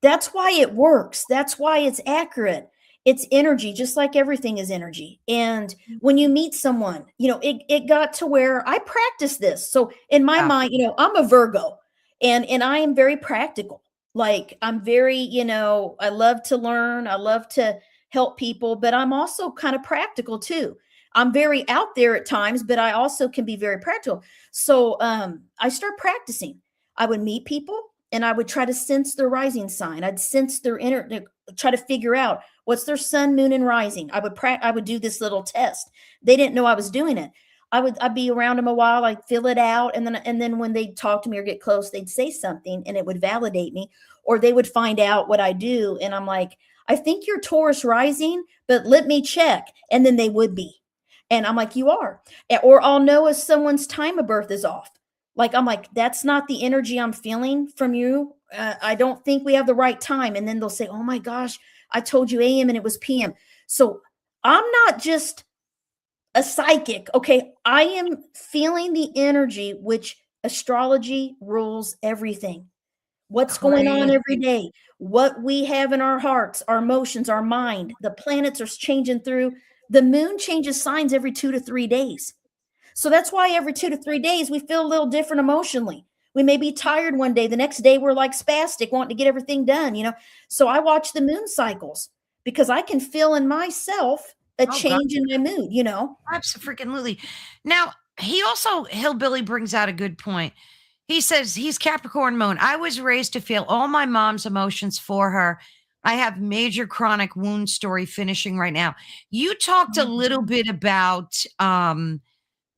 That's why it works. That's why it's accurate. It's energy, just like everything is energy. And when you meet someone, it got to where I practice this. So in my mind, I'm a Virgo, and I am very practical. Like, I'm very, I love to learn. I love to help people, but I'm also kind of practical too. I'm very out there at times, but I also can be very practical. So I start practicing. I would meet people and I would try to sense their rising sign. I'd sense their try to figure out what's their sun, moon, and rising. I would do this little test. They didn't know I was doing it. I'd be around them a while, I'd fill it out. And then when they'd talk to me or get close, they'd say something and it would validate me, or they would find out what I do. And I'm like, I think you're Taurus rising, but let me check. And then they would be. And I'm like, you are. Or I'll know if someone's time of birth is off. Like, I'm like, that's not the energy I'm feeling from you. I don't think we have the right time. And then they'll say, oh my gosh, I told you AM and it was PM. So I'm not just a psychic. Okay. I am feeling the energy, which astrology rules everything. What's going on every day, what we have in our hearts, our emotions, our mind. The planets are changing through. The moon changes signs every 2 to 3 days. So that's why every 2 to 3 days we feel a little different emotionally. We may be tired one day. The next day we're like spastic, wanting to get everything done, So I watch the moon cycles because I can feel in myself a change in my mood, Absolutely. Now, Hillbilly brings out a good point. He says he's Capricorn moon. I was raised to feel all my mom's emotions for her. I have major chronic wound story finishing right now. You talked a little bit about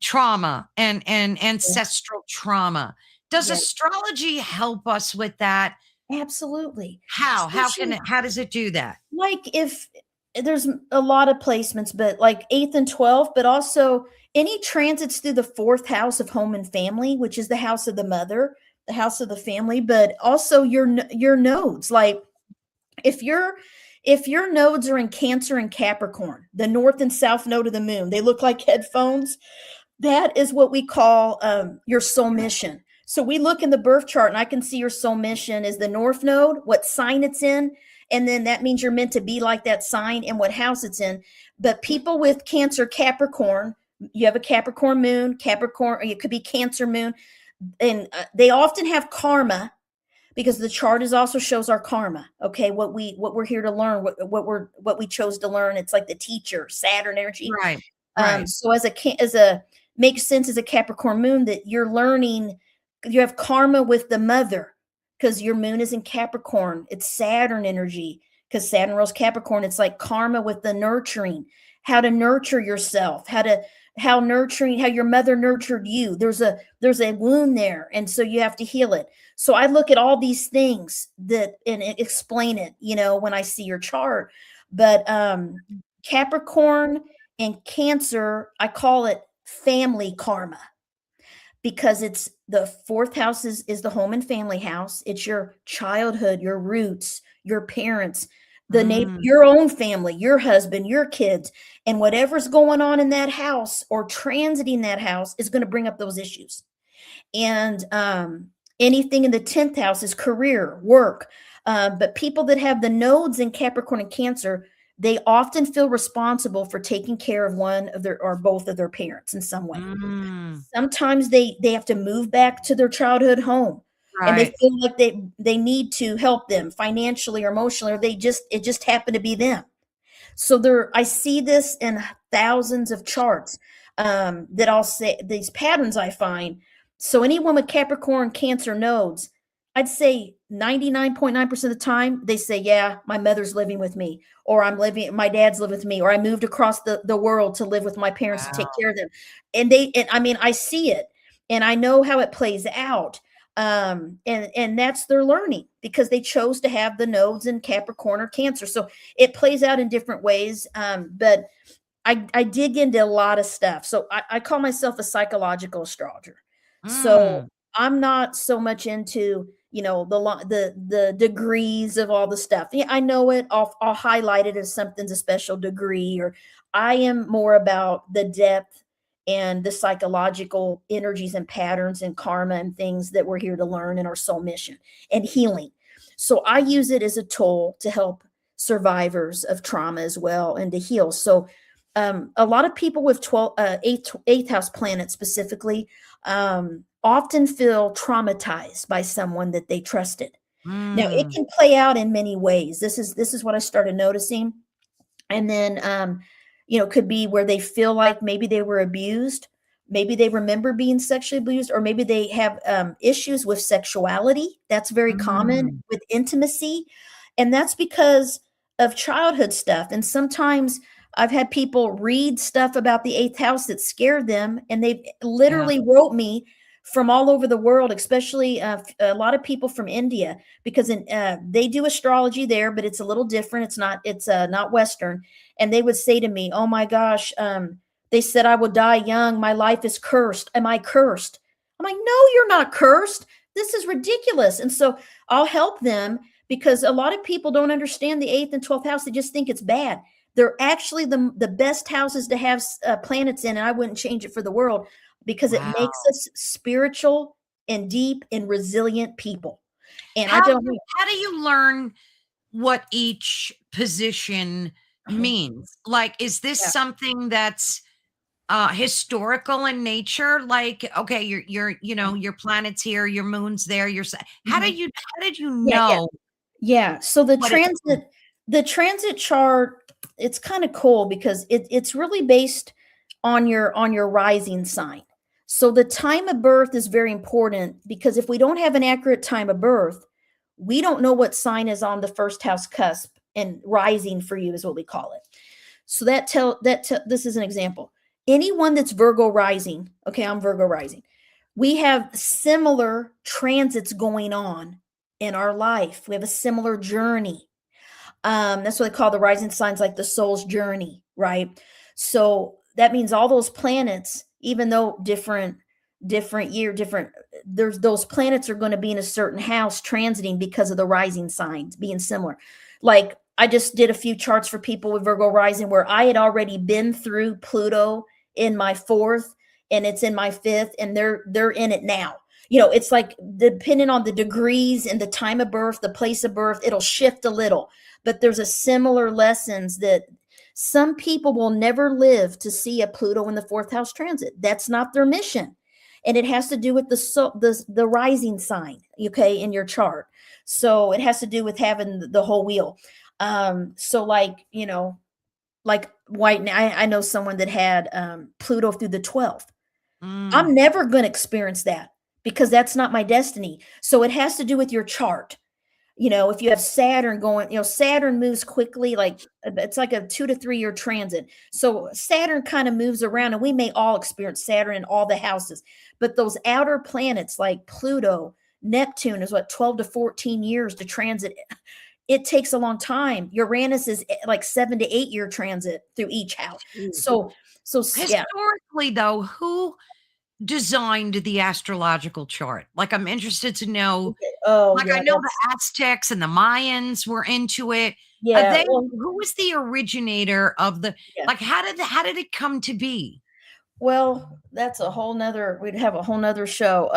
trauma and ancestral trauma. Does astrology help us with that? Absolutely. How does it do that? Like, if there's a lot of placements, but like 8th and 12th, but also any transits through the 4th house of home and family, which is the house of the mother, the house of the family, but also your nodes. Like, if your nodes are in Cancer and Capricorn, the north and south node of the moon, they look like headphones. That is what we call your soul mission. So we look in the birth chart and I can see your soul mission is the north node, what sign it's in, And then that means you're meant to be like that sign and what house it's in. But people with Cancer, Capricorn, you have a Capricorn moon, Capricorn, or it could be Cancer moon, and they often have karma, because the chart is also shows our karma. Okay, what we're here to learn, what we chose to learn. It's like the teacher, Saturn energy. Right. Right. So as a makes sense as a Capricorn moon that you're learning, you have karma with the mother because your moon is in Capricorn. It's Saturn energy because Saturn rules Capricorn. It's like karma with the nurturing, how to nurture yourself, how your mother nurtured you. There's a wound there, and so you have to heal it. So I look at all these things and explain it, when I see your chart. But Capricorn and Cancer, I call it family karma, because it's the fourth house is the home and family house. It's your childhood, your roots, your parents, your own family, your husband, your kids, and whatever's going on in that house or transiting that house is going to bring up those issues. And anything in the 10th house is career, work. But people that have the nodes in Capricorn and Cancer, they often feel responsible for taking care of one of their or both of their parents in some way. Sometimes they have to move back to their childhood home, and they feel like they need to help them financially or emotionally, or it just happened to be them. So I see this in thousands of charts that I'll say these patterns I find. So anyone with Capricorn, Cancer nodes, I'd say 99.9% of the time, they say, yeah, my mother's living with me, or my dad's living with me, or I moved across the world to live with my parents to take care of them. And I mean, I see it and I know how it plays out. And that's their learning because they chose to have the nodes in Capricorn or Cancer. So it plays out in different ways. But I dig into a lot of stuff. So I call myself a psychological astrologer. So I'm not so much into, the degrees of all the stuff. Yeah, I know it. I'll highlight it as something's a special degree, or I am more about the depth and the psychological energies and patterns and karma and things that we're here to learn in our soul mission and healing. So I use it as a tool to help survivors of trauma as well and to heal. So a lot of people with eighth house planets specifically often feel traumatized by someone that they trusted. Now it can play out in many ways. This is what I started noticing. And then, could be where they feel like maybe they were abused. Maybe they remember being sexually abused, or maybe they have issues with sexuality. That's very common with intimacy. And that's because of childhood stuff. And sometimes I've had people read stuff about the eighth house that scared them. And they literally wrote me from all over the world, especially a lot of people from India, because they do astrology there, but it's a little different. It's not Western. And they would say to me, oh my gosh, they said I would die young. My life is cursed. Am I cursed? I'm like, no, you're not cursed. This is ridiculous. And so I'll help them because a lot of people don't understand the 8th and 12th house. They just think it's bad. They're actually the best houses to have planets in, and I wouldn't change it for the world because it makes us spiritual and deep and resilient people. And how do you learn what each position means? Like, is this something that's historical in nature? Like, okay, your planet's here, your moon's there, how did you know? Yeah. So the transit chart, it's kind of cool because it's really based on your rising sign. So the time of birth is very important because if we don't have an accurate time of birth, we don't know what sign is on the first house cusp, and rising for you is what we call it. So this is an example. Anyone that's Virgo rising, okay, I'm Virgo rising. We have similar transits going on in our life. We have a similar journey. That's what they call the rising signs, like the soul's journey, right? So that means all those planets, even though different year, those planets are going to be in a certain house transiting because of the rising signs being similar. Like I just did a few charts for people with Virgo rising where I had already been through Pluto in my 4th and it's in my 5th, and they're in it now. it's like depending on the degrees and the time of birth, the place of birth, it'll shift a little. But there's a similar lessons that some people will never live to see a Pluto in the fourth house transit. That's not their mission. And it has to do with the rising sign, okay, in your chart. So it has to do with having the whole wheel. So like, like White, I know someone that had Pluto through the 12th. I'm never going to experience that because that's not my destiny. So it has to do with your chart. If you have Saturn going, Saturn moves quickly, like it's like a 2 to 3 year transit. So Saturn kind of moves around, and we may all experience Saturn in all the houses. But those outer planets like Pluto, Neptune is 12 to 14 years to transit. It takes a long time. Uranus is like 7 to 8 year transit through each house. So yeah. Historically, though, who designed the astrological chart? Like, I'm interested to know. Oh, like, yeah, I know the Aztecs and the Mayans were into it. Are yeah. they? Well, Who was the originator of the? yeah. Like, how did it come to be? Well, that's a whole nother. We'd have a whole nother show.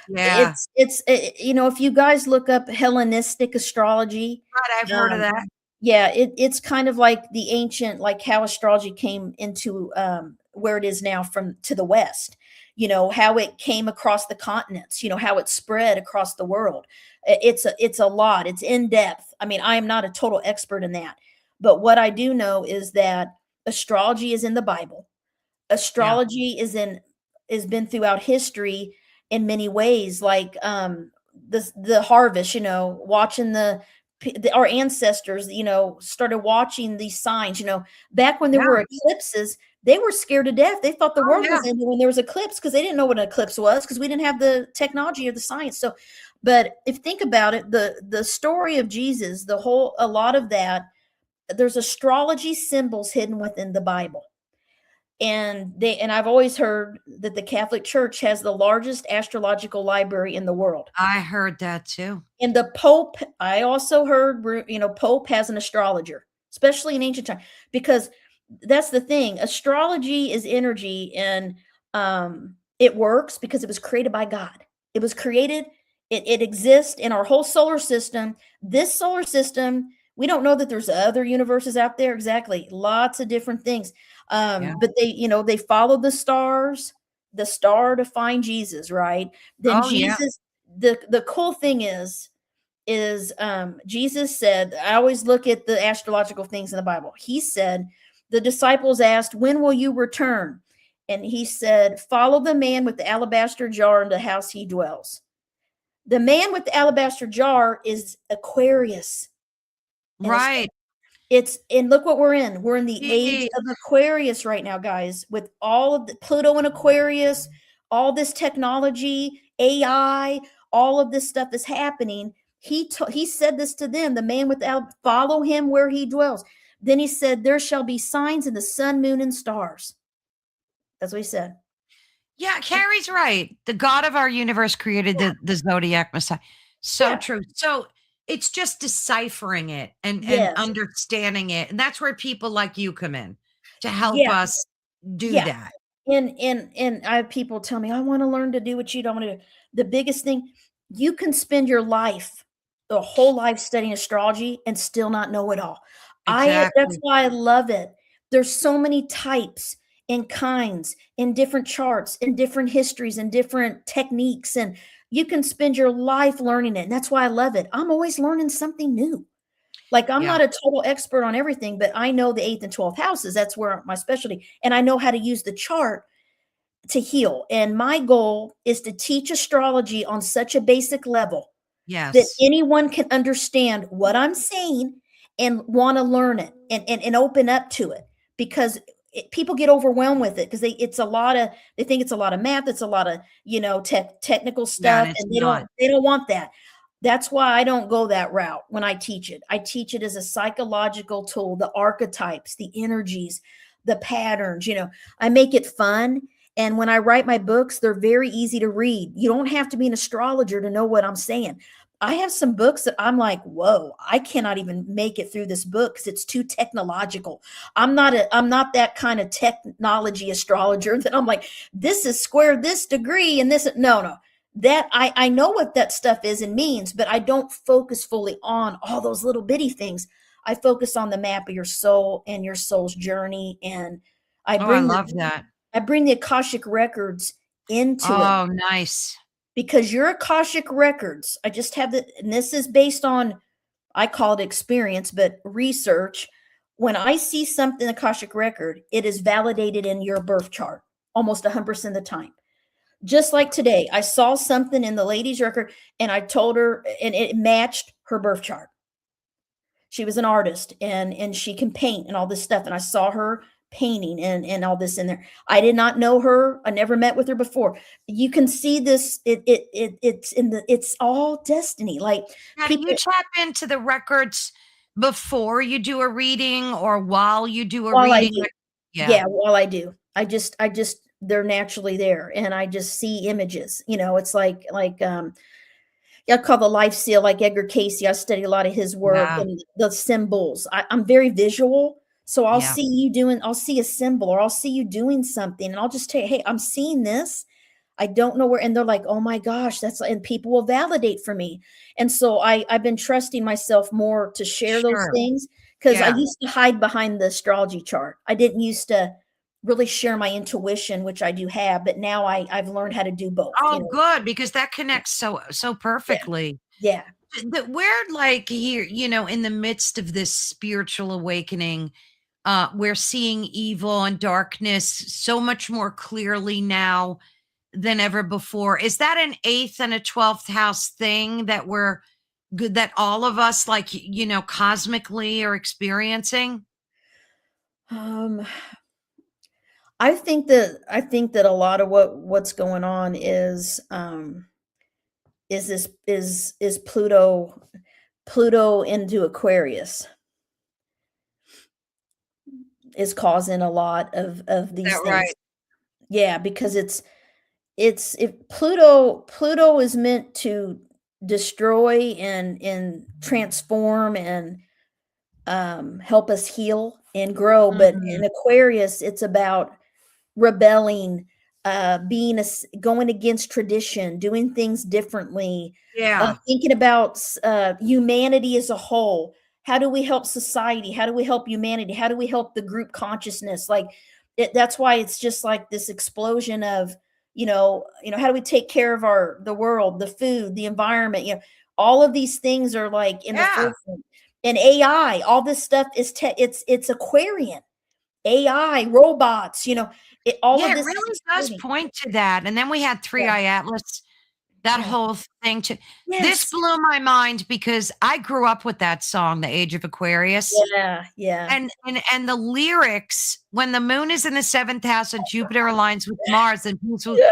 Yeah, If you guys look up Hellenistic astrology, right. I've heard of um, that. yeah, it's kind of like the ancient, like how astrology came into where it is now from to the West. How it came across the continents. How it spread across the world. It's a lot. It's in depth. I mean, I am not a total expert in that, but what I do know is that astrology is in the Bible. Yeah. Astrology is been throughout history in many ways, like the harvest, watching our ancestors, started watching these signs, back when there Yeah. were eclipses. They were scared to death. They thought the Oh, world yeah. was ending when there was eclipse, because they didn't know what an eclipse was, because we didn't have the technology or the science. So, but if think about it, the story of Jesus, a lot of that, there's astrology symbols hidden within the Bible. And I've always heard that the Catholic Church has the largest astrological library in the world. I heard that too. And the Pope, I also heard, Pope has an astrologer, especially in ancient time, because that's the thing. Astrology is energy, and it works because it was created by God. It was created, it exists in our whole solar system. This solar system, we don't know that there's other universes out there. Exactly. Lots of different things. Yeah. But they followed the stars, the star to find Jesus, right? Then Oh, yeah. Jesus, the cool thing is Jesus said, I always look at the astrological things in the Bible. He said, the disciples asked, when will you return? And he said, follow the man with the alabaster jar in the house he dwells. The man with the alabaster jar is Aquarius. Right. And look what we're in. We're in the age Jeez. of Aquarius right now, guys, with all of the Pluto and Aquarius, all this technology, AI, all of this stuff is happening. He said this to them, the man without, follow him where he dwells. Then he said, there shall be signs in the sun, moon, and stars. That's what he said. Yeah, Carrie's right. The God of our universe created the zodiac Messiah. So Yeah. true. So it's just deciphering it and Yes. understanding it. And that's where people like you come in to help Yeah. us do Yeah. that. And I have people tell me, I want to learn to do what you don't want to do. The biggest thing, you can spend your life, the whole life studying astrology and still not know it all. That's Exactly. why I love it. There's so many types and kinds in different charts and different histories and different techniques. And you can spend your life learning it. And that's why I love it. I'm always learning something new. Like, I'm Yeah. not a total expert on everything, but I know the 8th and 12th houses. That's where my specialty. And I know how to use the chart to heal. And my goal is to teach astrology on such a basic level that Yes. anyone can understand what I'm saying and want to learn it and open up to it, because people get overwhelmed with it because they think it's a lot of math, it's a lot of technical Yeah, and stuff, it's and not. they don't want that. That's why I don't go that route when I teach it. I teach it as a psychological tool, the archetypes, the energies, the patterns. I make it fun. And when I write my books, they're very easy to read. You don't have to be an astrologer to know what I'm saying. I have some books that I'm like, whoa, I cannot even make it through this book because it's too technological. I'm not that kind of technology astrologer that I'm like, this is square this degree and this. No, no. that I know what that stuff is and means, but I don't focus fully on all those little bitty things. I focus on the map of your soul and your soul's journey, and I Oh, I bring love that. the Akashic records into it, Oh, nice. because your Akashic records, I just have the, and this is based on, I call it experience, but research. When I see something Akashic record, it is validated in your birth chart almost 100% of the time. Just like today, I saw something in the lady's record and I told her, and it matched her birth chart. She was an artist and she can paint and all this stuff. And I saw her painting and all this in there. I did not know her. I never met with her before. You can see this. It's all destiny. Like Now, do you people, tap into the records before you do a reading or while you do a while I reading? do, Yeah. yeah, while I do, I just, they're naturally there and I just see images, it's yeah, I call the life seal like Edgar Casey. I study a lot of his work Yeah. and the symbols. I'm very visual. So Yeah. I'll see a symbol or I'll see you doing something and I'll just tell you, hey, I'm seeing this. I don't know where. And they're like, oh my gosh, and people will validate for me. And so I've been trusting myself more to share those Sure. things, because I Yeah. used to hide behind the astrology chart. I didn't used to really share my intuition, which I do have, but now I've learned how to do both, Oh, good, because that connects so Yeah. perfectly. Yeah. That we're like here, in the midst of this spiritual awakening, we're seeing evil and darkness so much more clearly now than ever before. Is that an eighth and a 12th house thing that we're good, that all of us, like, cosmically are experiencing? Um, I think that a lot of what's going on is this is Pluto into Aquarius is causing a lot of Is these that things. right? Yeah, because it's if Pluto is meant to destroy and transform and help us heal and grow, but Mhm. in Aquarius it's about rebelling, going against tradition, doing things differently, Yeah. thinking about humanity as a whole. How do we help society? How do we help humanity? How do we help the group consciousness? Like that's why it's just like this explosion of, how do we take care of the world, the food, the environment? All of these things are like in the Yeah. forefront. And AI, all this stuff is it's Aquarian. AI, robots, all Yeah, of it this is really does exploding. point to that, and then we had Three Yeah, Eye Atlas, that yeah. whole thing too. This Yes. blew my mind because I grew up with that song, The Age of Aquarius, Yeah, yeah. and the lyrics, "When the moon is in the 7th house and Jupiter aligns with Mars, and peace will." Yeah.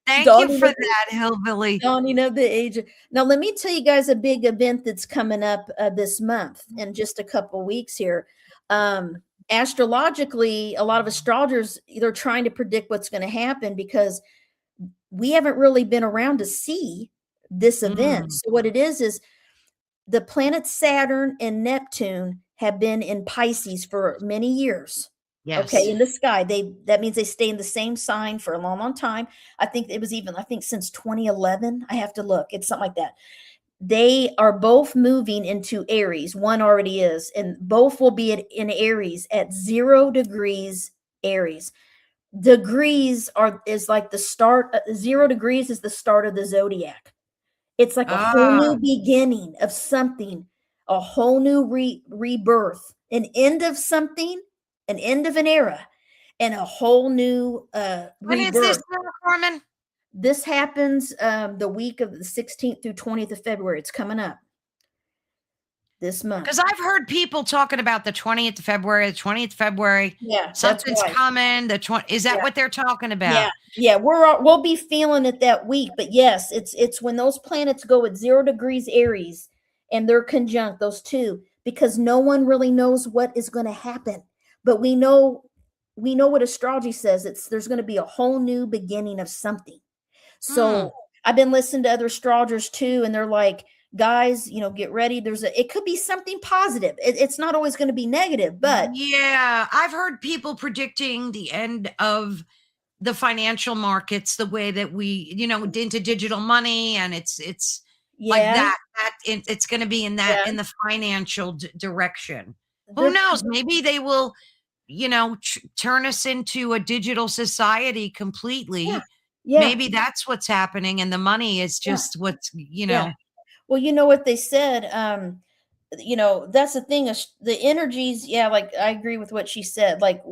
Thank you Dawning for of the that, hillbilly. dawning of the age. Now, let me tell you guys a big event that's coming up this month in just a couple weeks here. Um, Astrologically, a lot of astrologers, they're trying to predict what's going to happen because we haven't really been around to see this event. Mm, So what it is the planets Saturn and Neptune have been in Pisces for many years. Okay, yes. in the sky. That means they stay in the same sign for a long, long time. I think since 2011. I have to look. It's something like that. They are both moving into Aries. One already is, and both will be in Aries at 0 degrees Aries. Degrees is like the start. 0 degrees is the start of the zodiac. It's like a whole Ah, new beginning of something, a whole new rebirth, an end of something, an end of an era, and a whole new when is this rebirth. now, Carmen? This happens the week of the 16th through 20th of February. It's coming up this Because month. I've heard people talking about the 20th of February, the 20th of February, Yeah, that's something's why. coming. The 20, is that Yeah. what they're talking Yeah, about? yeah, we'll be feeling it that week, but yes, it's when those planets go at 0 degrees Aries and they're conjunct, those two, because no one really knows what is going to happen. But we know what astrology says. There's going to be a whole new beginning of something. Hmm. So I've been listening to other astrologers too, and they're like, guys, get ready. It could be something positive. It's not always going to be negative, but Yeah, I've heard people predicting the end of the financial markets the way that we, into digital money, and it's like Yeah. it's going to be in Yeah. the financial direction. Who They're knows? Maybe they will, turn us into a digital society Yeah. completely. Yeah. Maybe that's what's happening, and the money is Yeah. just what's, Yeah. Well, you know what they said, that's the thing is the energies. Yeah, like I agree with what she said. Like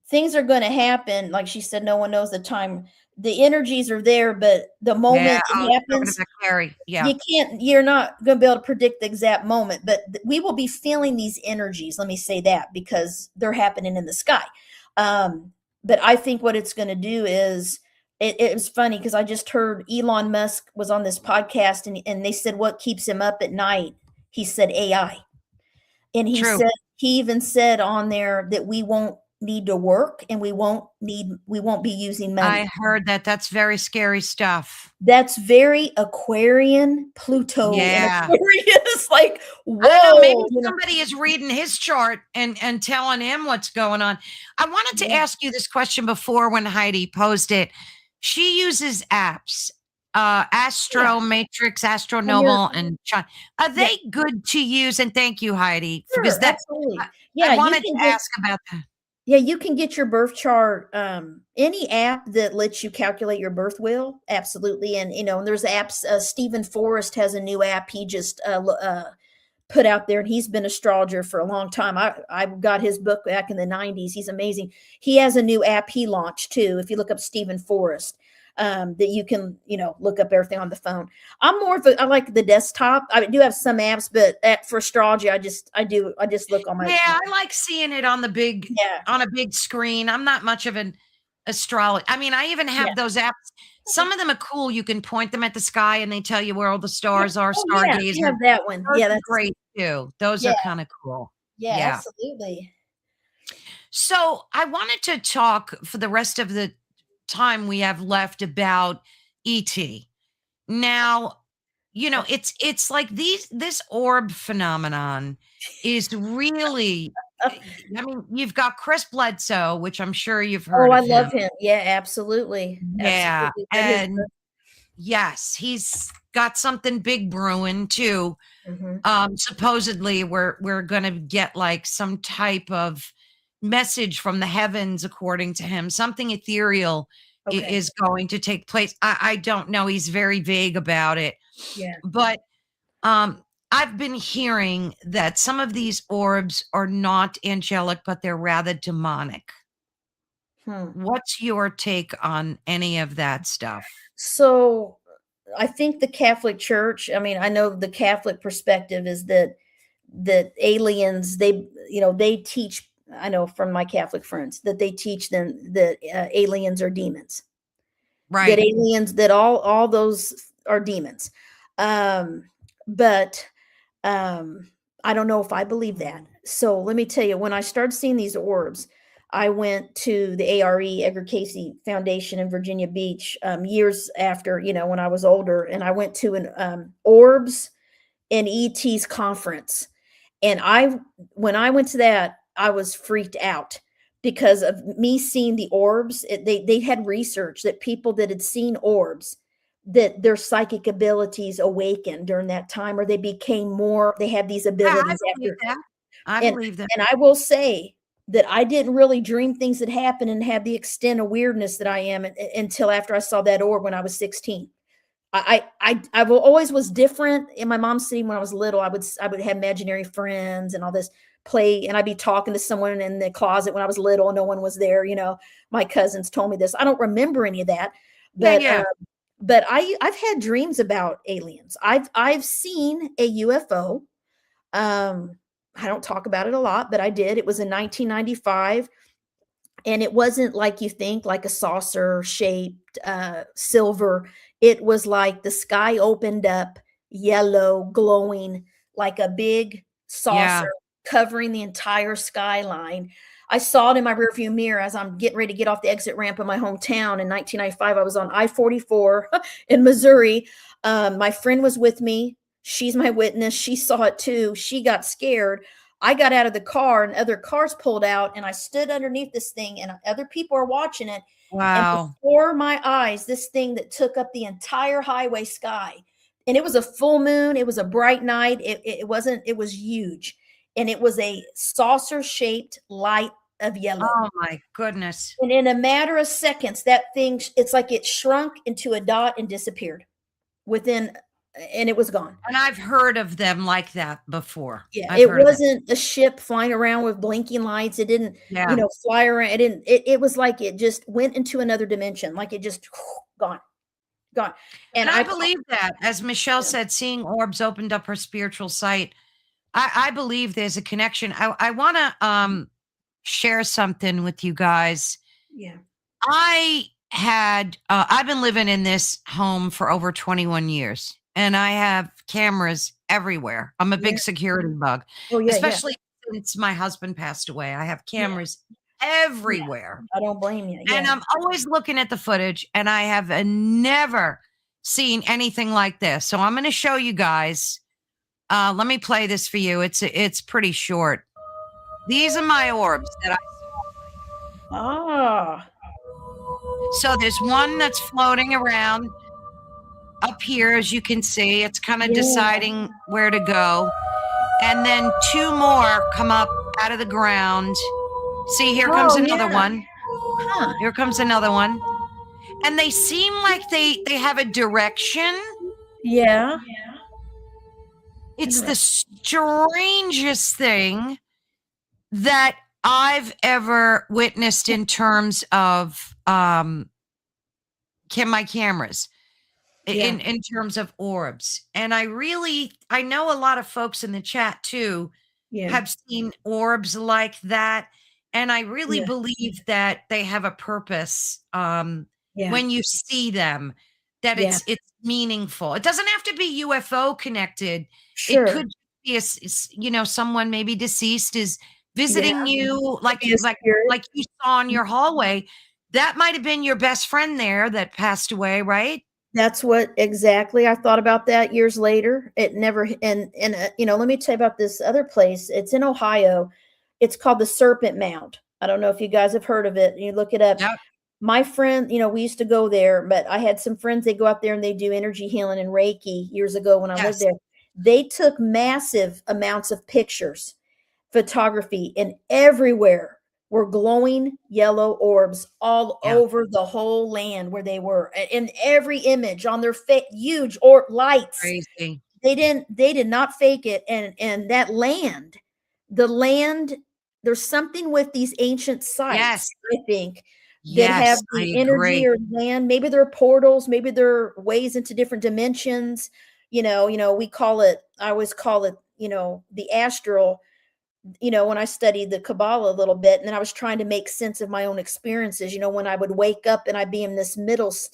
things are going to happen. Like she said, no one knows the time. The energies are there, but the yeah. moment Oh, it talking happens, about Carrie. Yeah, you're not going to be able to predict the exact moment, but we will be feeling these energies. Let me say that because they're happening in the sky. But I think what it's going to do is it was funny because I just heard Elon Musk was on this podcast and they said, what keeps him up at night? He said AI. And true. he even said on there that we won't need to work and we won't be using I money. heard that. That's very scary stuff. That's very Aquarian, Pluto in Yeah. Aquarius. Like, I don't know. Maybe whoa, somebody is reading his chart and telling him what's going on. I wanted to yeah, ask you this question before when Heidi posed it. She uses apps, yeah, Astro Matrix, Astro I'm here. Noble, and are Yeah, they good to use? And thank you, Heidi, because sure, that absolutely. I Yeah, wanted to ask about that. you can get your birth chart. Any app that lets you calculate your birth will, absolutely. And and there's apps. Stephen Forrest has a new app. He just put out there, and he's been astrologer for a long time. I got his book back in the 90s. He's amazing. He has a new app he launched too. If you look up Stephen Forrest, that you can look up everything on the phone. I like the desktop. I do have some apps, but for astrology, I just look on Yeah, my I like seeing it on yeah, a big screen. I'm not much of an astrologer. I mean, I even yeah. have those apps. Okay. Some of them are cool. You can point them at the sky and they tell you where all the Yeah. stars are, Oh yeah, you stargazer. have that one. Those Yeah, are that's great too. Those yeah, are kind of cool. yeah, Yeah. absolutely. So I wanted to talk for the rest of the time we have left about ET. Now, it's like this orb phenomenon is really, I mean, you've got Chris Bledsoe, which I'm sure you've Oh, heard I of him. love him. Yeah, absolutely, Yeah. absolutely. Read his book. And yes, he's got something big brewing too. Mhm. Supposedly we're gonna get like some type of message from the heavens, according to him. Something ethereal Okay. is going to take place. I don't know. He's very vague about it. Yeah. But um, I've been hearing that some of these orbs are not angelic, but they're rather demonic. Hmm. What's your take on any of that stuff? So I think the Catholic Church, I mean, I know the Catholic perspective is that aliens, they teach, I know from my Catholic friends that they teach them that aliens are demons. That Right. aliens, that all those are demons. Um, but um, I don't know if I believe that. So let me tell you, when I started seeing these orbs, I went to the ARE Edgar Casey Foundation in Virginia Beach years after, when I was older, and I went to an orbs and ET's conference. And when I went to that, I was freaked out because of me seeing the orbs. They had research that people that had seen orbs, that their psychic abilities awakened during that time, or they had these Yeah, I abilities believe after. that. I And believe that. and I will say that I didn't really dream things that happened and have the extent of weirdness that I am until after I saw that orb when I was 16. I always was different. In my mom's city when I was little, I would have imaginary friends and all this play, and I'd be talking to someone in the closet when I was little and no one was there. My cousins told me this. I don't remember any of that, Yeah, but yeah. I've had dreams about aliens. I've seen a UFO. Um, I don't talk about it a lot, but I did. It was in 1995, and it wasn't like you think, like a saucer shaped silver. It was like the sky opened up, yellow, glowing, like a big Yeah. saucer covering the entire skyline. I saw it in my rearview mirror as I'm getting ready to get off the exit ramp in my hometown in 1995. I was on I-44 in Missouri. My friend was with me. She's my witness. She saw it too. She got scared. I got out of the car and other cars pulled out, and I stood underneath this thing, and other people are watching it. And Wow. before my eyes, this thing that took up the entire highway sky, and it was a full moon, it was a bright night. It wasn't, it was huge. And it was a saucer shaped light of yellow. Oh my goodness. And in a matter of seconds, that thing, it's like it shrunk into a dot and disappeared within, and it was gone. And I've heard of them like that before. Yeah, I've it heard of it. wasn't a ship flying around with blinking lights. It didn't, Yeah. fly around. It didn't, it was like it just went into another dimension, like it just gone. And I believe that, as Michelle said, seeing orbs opened up her spiritual sight. I believe there's a connection. I want to share something with you guys. Yeah. I've been living in this home for over 21 years, and I have cameras everywhere. I'm a big security bug, especially since my husband passed away. I have cameras everywhere. I don't blame you. And I'm always looking at the footage, and I have never seen anything like this. So I'm going to show you guys. Let me play this for you. It's pretty short. These are my orbs that I saw. Ah. So there's one that's floating around up here, as you can see. It's kind of deciding where to go. And then two more come up out of the ground. See, here comes another one. Huh. Here comes another one. And they seem like they have a direction. Yeah. It's the strangest thing that I've ever witnessed in terms of my cameras, in terms of orbs. And I know a lot of folks in the chat too have seen orbs like that. And I really believe that they have a purpose when you see them, that it's meaningful. It doesn't have to be UFO connected. Sure. It could be someone maybe deceased is visiting you, like you saw in your hallway. That might have been your best friend there that passed away, right? That's what exactly I thought about that years later. It never, and let me tell you about this other place. It's in Ohio. It's called the Serpent Mound. I don't know if you guys have heard of it. You look it up. Yep. My friend, we used to go there, but I had some friends, they go out there and they do energy healing and Reiki years ago when I lived there. They took massive amounts of pictures, photography, and everywhere were glowing yellow orbs all over the whole land where they were. In every image on their huge lights. Crazy. They did not fake it. And that land, there's something with these ancient sites, I think, that have the energy or land. Maybe they're portals, maybe they're ways into different dimensions. We call it, I always call it, the astral, when I studied the Kabbalah a little bit, and then I was trying to make sense of my own experiences, when I would wake up and I'd be in this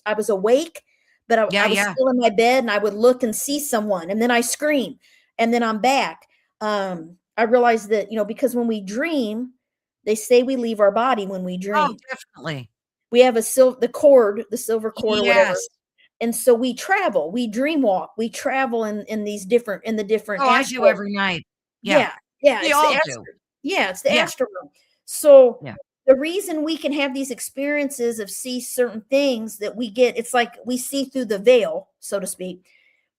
I was awake, but I was still in my bed, and I would look and see someone, and then I scream, and then I'm back. I realized that, because when we dream, they say we leave our body when we dream. Oh, definitely. We have the silver cord or whatever. And so we travel, we dream walk, we travel in these different, I do every night. Yeah. We all do. Yeah, it's the astral realm. So the reason we can have these experiences of see certain things that we get, it's like we see through the veil, so to speak,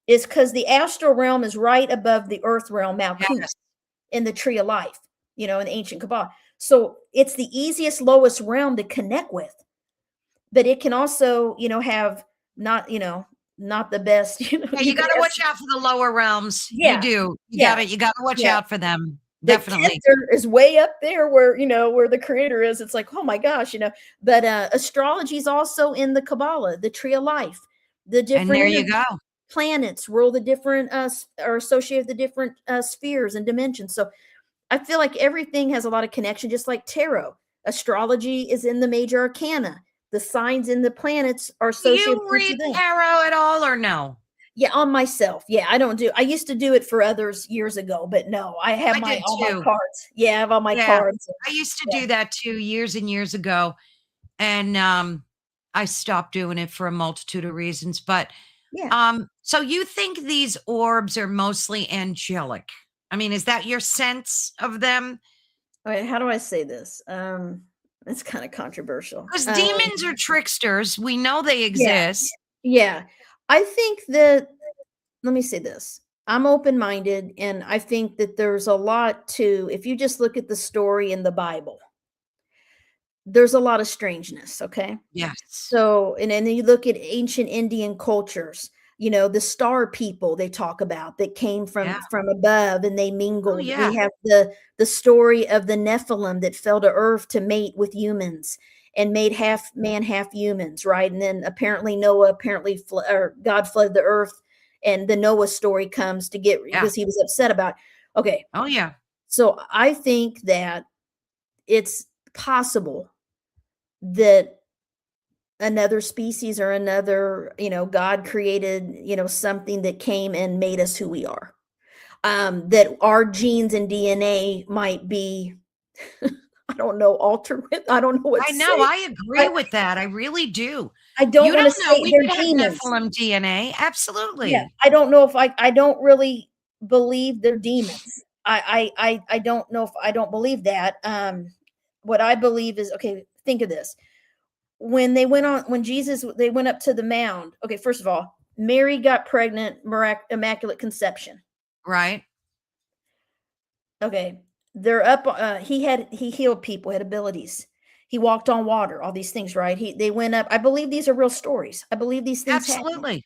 is because the astral realm is right above the earth realm, Malkuth, in the tree of life, in the ancient Kabbalah. So it's the easiest, lowest realm to connect with. But it can also, have not the best. You got to watch out for the lower realms. Yeah. You do. You got to watch out for them. Definitely. The is way up there where, where the creator is. It's like, oh my gosh, but astrology is also in the Kabbalah, the tree of life, the different. And there you go. Planets rule the different, are associated with the different spheres and dimensions. So I feel like everything has a lot of connection, just like tarot. Astrology is in the major arcana. The signs in the planets are associated. Do you read tarot at all or no? Yeah, on myself. Yeah, I used to do it for others years ago, but no, I have all my cards. Yeah, I have all my cards. I used to do that too years and years ago. And I stopped doing it for a multitude of reasons. But so you think these orbs are mostly angelic? I mean, is that your sense of them? All right, how do I say this? It's kind of controversial. Because demons are tricksters. We know they Yeah, exist. yeah. I think that, let me say this. I'm open-minded, and I think that there's a lot to, if you just look at the story in the Bible, there's a lot of strangeness, okay? Yes. So, and then you look at ancient Indian cultures, the star people they talk about that came Yeah. from above and they Oh, mingled. yeah. We have the story of the Nephilim that fell to earth to mate with humans and made half man, half humans, right? And then apparently Noah or God flooded the earth, and the Noah story comes to get Yeah. because he was upset about. Okay, Oh, yeah. so I think that it's possible that another species or another, God created, something that came and made us who we are. That our genes and DNA might be, I don't know, altered. I don't know what I to know. say. I agree I, with that. I really do. I don't You want to don't know. say We they're could have demons. Nephilim DNA. Yeah, Absolutely. I don't know if I don't really believe they're demons. I don't know if I don't believe that. What I believe is, okay, think of this. When Jesus, they went up to the mound. Okay, first of all, Mary got pregnant, immaculate conception. Right. Okay, they're up. He healed people, had abilities. He walked on water, all these things, right? They went up. I believe these are real stories. I believe these things happened.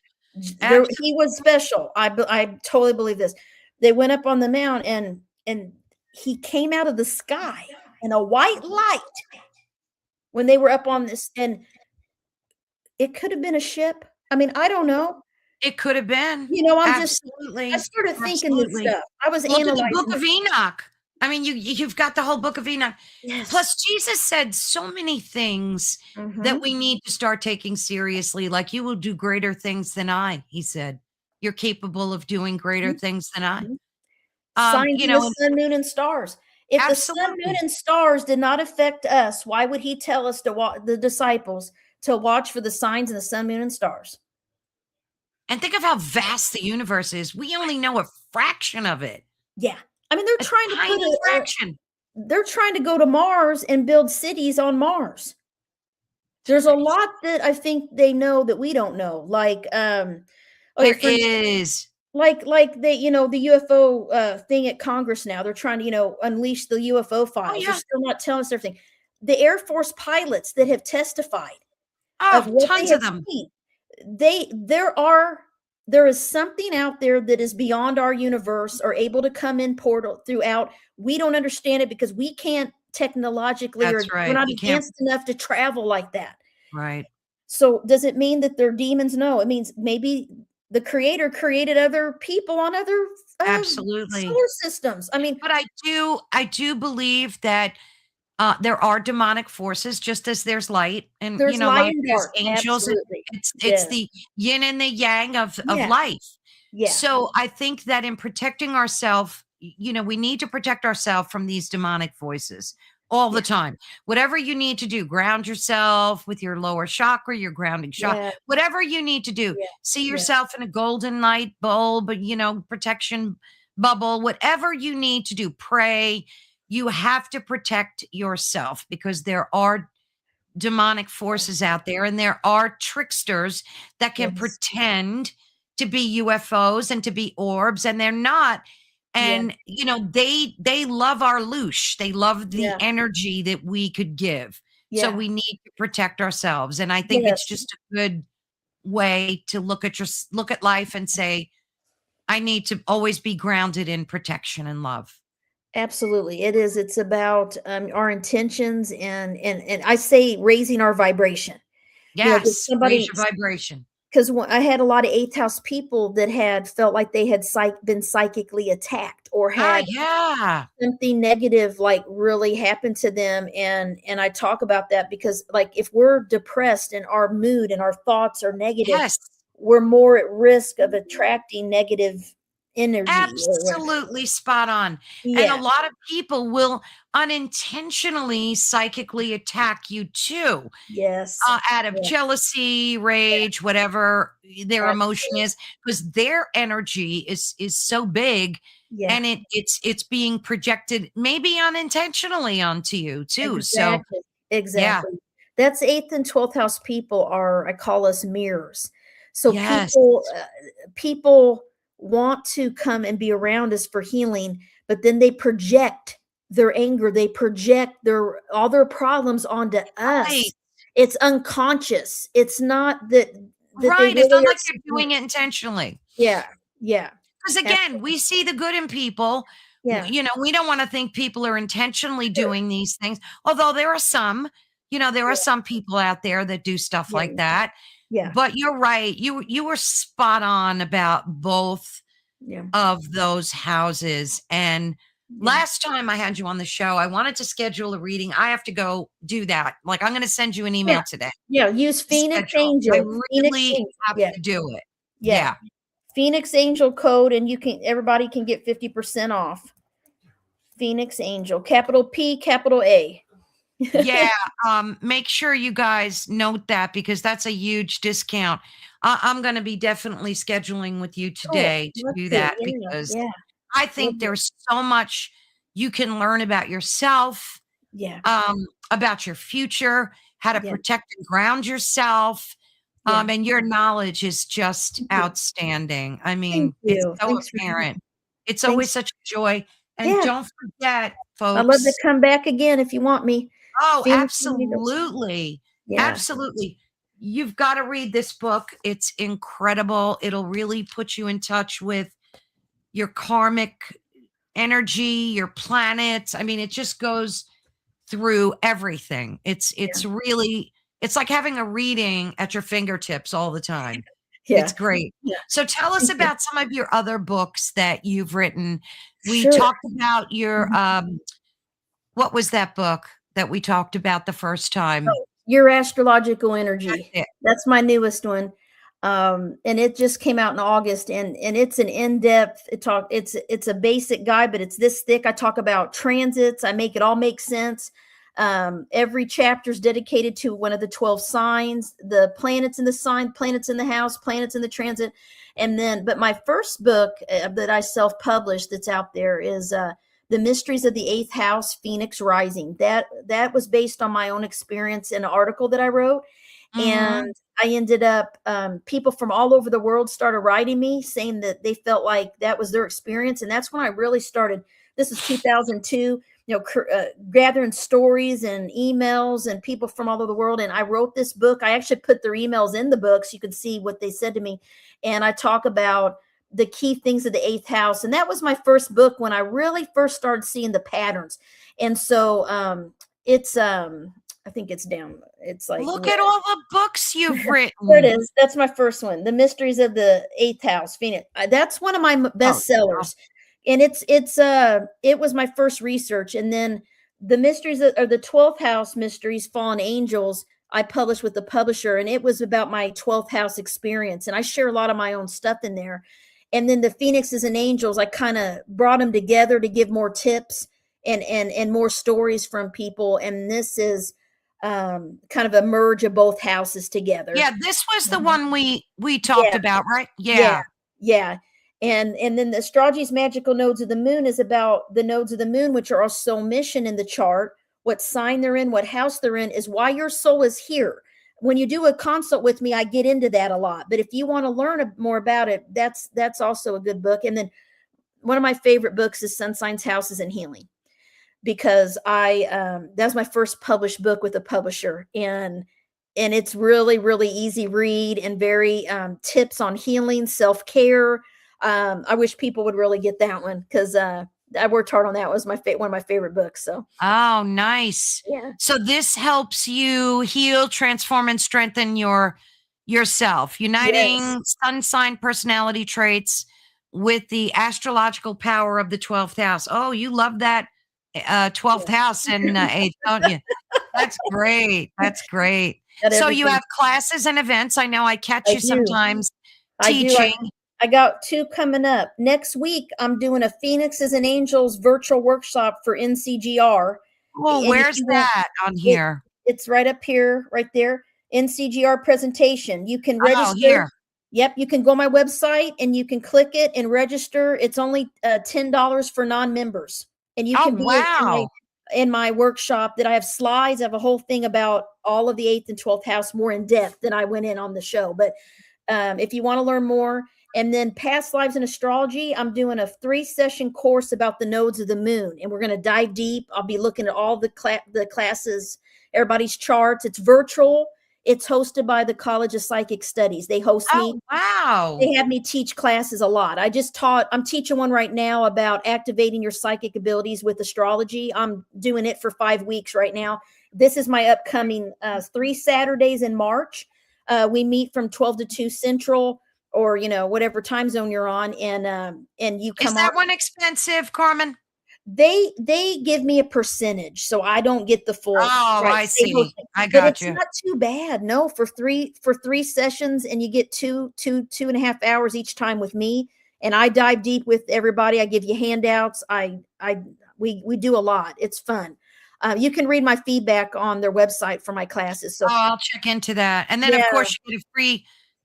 Absolutely. He was special. I totally believe this. They went up on the mount, and he came out of the sky in a white light when they were up on this, and it could have been a ship. I mean, I don't know. It could have been. I Absolutely. started thinking this Absolutely. stuff. I was Look at the book analyzing. of Enoch. I mean, you've got the whole book of Enoch. Yes. Plus, Jesus said so many things that Mhm. we need to start taking seriously. Like, you will do greater things than I, he said. You're capable of doing greater Mhm. things than I. Mhm. Signs in the And sun, moon, and stars. If the sun, moon, absolutely. and stars did not affect us, why would he tell us the disciples to watch for the signs in the sun, moon, and stars? And think of how vast the universe is. We only know a fraction of it. Yeah. I mean, A tiny fraction. they're trying to go to Mars and build cities on Mars. It's There's a crazy. lot that I think they know that we don't know. Like, okay, There for instance, is. like they, the UFO thing at Congress now, they're trying to, unleash the UFO Oh, files. They're yeah. still not telling us everything. The Air Force pilots that have testified of Oh, what they tons have of them. seen, there is something out there that is beyond our universe or able to come in portal throughout. We don't understand it because we can't technologically, or That's we're right. not We can't. advanced enough to travel like that. Right. So does it mean that they're demons? No, it means maybe the creator created other people on other Absolutely. solar systems. I mean, But I do believe that there are demonic forces, just as there's light, and there's light like and there's dark. angels. Absolutely. It's Yes. the yin and the yang of Yeah. life. Yeah. So I think that in protecting ourselves, we need to protect ourselves from these demonic voices all the Yeah. time. Whatever you need to do, ground yourself with your lower chakra, your grounding chakra, Yeah. whatever you need to do. Yeah. See Yeah. yourself in a golden light bulb, protection bubble, whatever you need to do. Pray. You have to protect yourself because there are demonic forces out there, and there are tricksters that can Yes. pretend to be UFOs and to be orbs, and they're not. Yeah. And they love our loosh. They love the Yeah. energy that we could give. So Yeah. we need to protect ourselves. And I think it's Yes. just a good way to look at life and say, I need to always be grounded in protection and love. Absolutely. It is. It's about our intentions, and I say raising our vibration. Because Yes, raise somebody, your vibration. because I had a lot of eighth house people that had felt like they had been psychically attacked or Ah, had yeah. something negative like really happened to them, and I talk about that because like if we're depressed and our mood and our thoughts are negative, Yes. we're more at risk of attracting negative energy or whatever. Absolutely spot on. And a Yeah. lot of people will unintentionally psychically attack you too, Yes. out of Yeah. jealousy, rage, whatever their emotion Absolutely. is, because their energy is so big and it's being projected maybe unintentionally onto you too. So Exactly. yeah. Exactly. That's 8th and 12th house people are, I call us mirrors. So Yes. people want to come and be around us for healing, but then they project their anger, they project all their problems onto Right. us. It's unconscious. It's not that they Right. It's really not are like you're seeing doing it. it intentionally. Yeah. Yeah. Because again, Absolutely. we see the good in people. Yeah. You know, we don't want to think people are intentionally Sure. doing these things. Although there are some, there are Yeah. some people out there that do stuff Yeah. like that. Yeah. But you're right. You were spot on about both Yeah. of those houses. And Yeah. last time I had you on the show, I wanted to schedule a reading. I have to go do that. Like I'm going to send you an Yeah. email today Yeah. Use to Phoenix schedule. I Angel. Phoenix really Angel. have Yeah. to do it. Yeah. Yeah. Phoenix Angel code, and everybody can get 50% off. Phoenix Angel, capital P, capital A. Yeah, make sure you guys note that because that's a huge discount. I'm going to be definitely scheduling with you Cool. today to Let's do see. that because Yeah. I We'll think do it. there's so much you can learn about yourself, Yeah. about your future, how to Yeah. protect and ground yourself. Yeah. And your knowledge is just Thank you. outstanding. I Thank mean, it's you. so Thanks for apparent. It's always thanks. such a joy. And Yeah. don't forget, I'd love to folks. come back again if you want me. Oh, Phoenix Angels. absolutely. Yeah. Absolutely. You've got to read this book. It's incredible. It'll really put you in touch with your karmic energy, your planets. I mean, it just goes through everything. Yeah. It's like having a reading at your fingertips all the time. It's Yeah. great. Yeah. So tell us Thank you. about some of your other books that you've written. We Sure. talked about your Mhm. what was that book that we talked about the first time? Your astrological That's energy. it. That's my newest one. And it just came out in August, and it's an in-depth it's a basic guide, but it's this thick. I talk about transits. I make it all make sense. Every chapter is dedicated to one of the 12 signs, the planets in the sign, planets in the house, planets in the transit. And then, but my first book that I self-published that's out there is the Mysteries of the Eighth House, Phoenix Rising. That was based on my own experience in an article that I wrote. Mhm. And I ended up, people from all over the world started writing me saying that they felt like that was their experience. And that's when I really started. This is 2002, gathering stories and emails and people from all over the world. And I wrote this book. I actually put their emails in the book so you could see what they said to me. And I talk about the key things of the eighth house. And that was my first book when I really first started seeing the patterns. And so it's I think it's down. It's like Look where at all the books you've there it written. is. That's my first one, The Mysteries of the Eighth House, Phoenix. That's one of my Oh, best sellers, and it was my first research, and then the mysteries or the 12th house mysteries, Fallen Angels. I published with the publisher, and it was about my 12th house experience, and I share a lot of my own stuff in there. And then the Phoenixes and Angels, I kind of brought them together to give more tips and more stories from people. And this is kind of a merge of both houses together. yeah, this was the Mhm. one we talked Yeah, about, right? yeah, Yeah. yeah. And then the astrology's magical nodes of the moon is about the nodes of the moon, which are also mission in the chart. What sign they're in, what house they're in, is why your soul is here. When you do a consult with me, I get into that a lot. But if you want to learn more about it, that's also a good book. And then one of my favorite books is Sun Signs, Houses, and Healing, because I that was my first published book with a publisher, and it's really easy read and very tips on healing, self-care. I wish people would really get that one because I worked hard on that. It was one of my favorite books. So Oh, nice. yeah, So this helps you heal, transform, and strengthen yourself, yes, uniting sun sign personality traits with the astrological power of the 12th house. Oh, you love that 12th house and eighth, don't you? That's great. That's great. got So you everything. have classes and events. I know I catch I you do. sometimes I do. teaching. I got two coming up next week. I'm doing a Phoenixes and Angels virtual workshop for NCGR. Well, And if where's you want that on it, here? it's right up here, right there. NCGR presentation. You can Oh, register. here. Yep, you can go on my website and you can click it and register. It's only $10 for non-members, and you Oh, can be wow. in my workshop. That I have slides. I have a whole thing about all of the 8th and 12th house more in depth than I went in on the show. But if you want to learn more, and then past lives in astrology, I'm doing a 3-session course about the nodes of the moon, and we're going to dive deep. I'll be looking at all the classes, everybody's charts. It's virtual. It's hosted by the College of Psychic Studies. They host Oh, me. wow. They have me teach classes a lot. I'm teaching one right now about activating your psychic abilities with astrology. I'm doing it for 5 weeks right now. This is my upcoming 3 Saturdays in March. We meet from 12 to 2 Central, or whatever time zone you're on, and you Is come on. that one expensive, Carmen? They give me a percentage, so I don't get the full Oh, I price. They host see. it, I but got it's you. not too bad. No, for three sessions, and you get two and a half hours each time with me, and I dive deep with everybody. I give you handouts. We do a lot. It's fun. You can read my feedback on their website for my classes. Oh, So I'll check into that. And then, of yeah, course,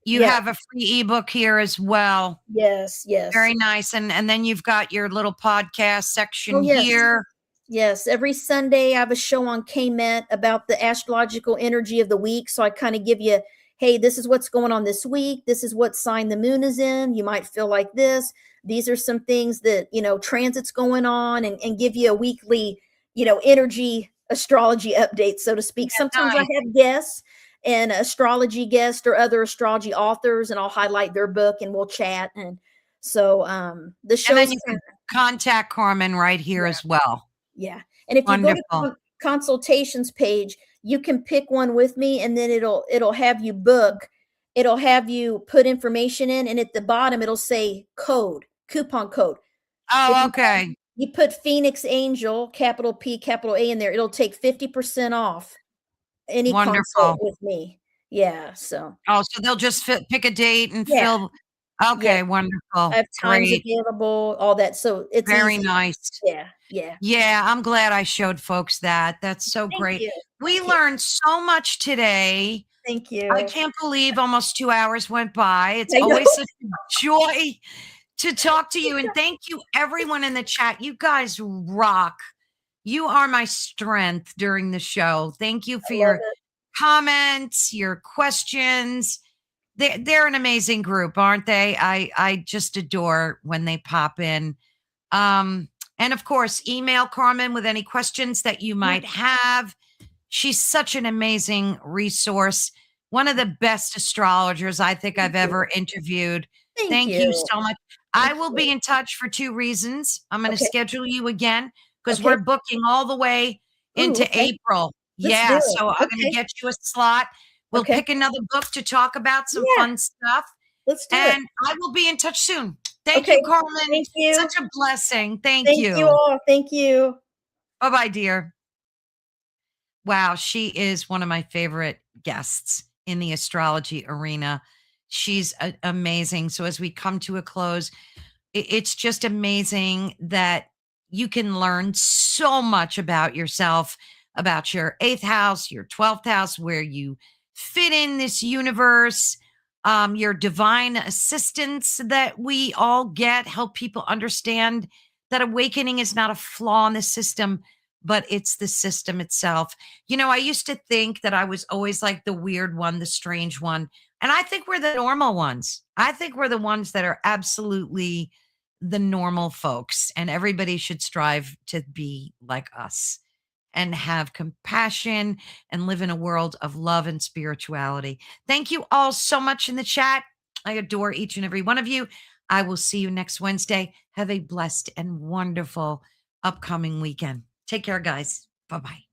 you yeah, have a free ebook here as well. yes, yes. Very nice. And then you've got your little podcast Oh section yes. here. Yes, every Sunday I have a show on KMET about the astrological energy of the week. So I kind of give you, hey, this is what's going on this week. This is what sign the moon is in. You might feel like this. These are some things that, transits going on, and give you a weekly, energy astrology update, so to speak. Sometimes I Nice. have guests and astrology guests or other astrology authors, and I'll highlight their book and we'll chat. And so the And then show's you kind can of, contact Carmen right here yeah. as well. Yeah. And if you go to Wonderful. consultations page, you can pick one with me, and then it'll have you book. It'll have you put information in, and at the bottom it'll say coupon code. If Oh, okay. you put Phoenix Angel, capital P, capital A in there, it'll take 50% off any consult Wonderful. with me. Yeah, so Oh, so they'll just pick a date and yeah, fill. yeah. Okay, I wonderful. have times Great. available, all that. So it's Very easy. nice. Yeah, yeah. Yeah, I'm glad I showed folks that. That's so Thank great. you. We Thank you. learned so much today. Thank I you. can't believe almost 2 hours went by. It's I know. always such a joy to talk to you, and thank you everyone in the chat. You guys rock. You are my strength during the show. Thank you for I love your it. comments, your questions. They're an amazing group, aren't they? I just adore when they pop in. Um, and of course, email Carmen with any questions that you Yeah. might have. She's such an amazing resource. One of the best astrologers I think Thank I've you. ever interviewed. Thank Thank you you. so much. I Thank will you. be in touch for 2 reasons. I'm going to Okay. schedule you again because Okay. we're booking all the way Ooh, into okay. April. Let's do Yeah. it. So I'm going to Okay. get you a slot. We'll Okay. pick another book to talk about some Yeah. fun stuff. Let's do it. And I will be in touch soon. Thank Okay. you, Carmen. Thank you. Such a blessing. Thank Thank you you. all. Thank you. Bye bye, dear. Wow, she is one of my favorite guests in the astrology arena. She's amazing. So, as we come to a close, it's just amazing that you can learn so much about yourself, about your 8th house, your 12th house, where you fit in this universe, your divine assistance that we all get, help people understand that awakening is not a flaw in the system, but it's the system itself. I used to think that I was always like the weird one, the strange one. And I think we're the normal ones. I think we're the ones that are absolutely the normal folks, and everybody should strive to be like us and have compassion and live in a world of love and spirituality. Thank you all so much in the chat. I adore each and every one of you. I will see you next Wednesday. Have a blessed and wonderful upcoming weekend. Take care, guys. Bye bye.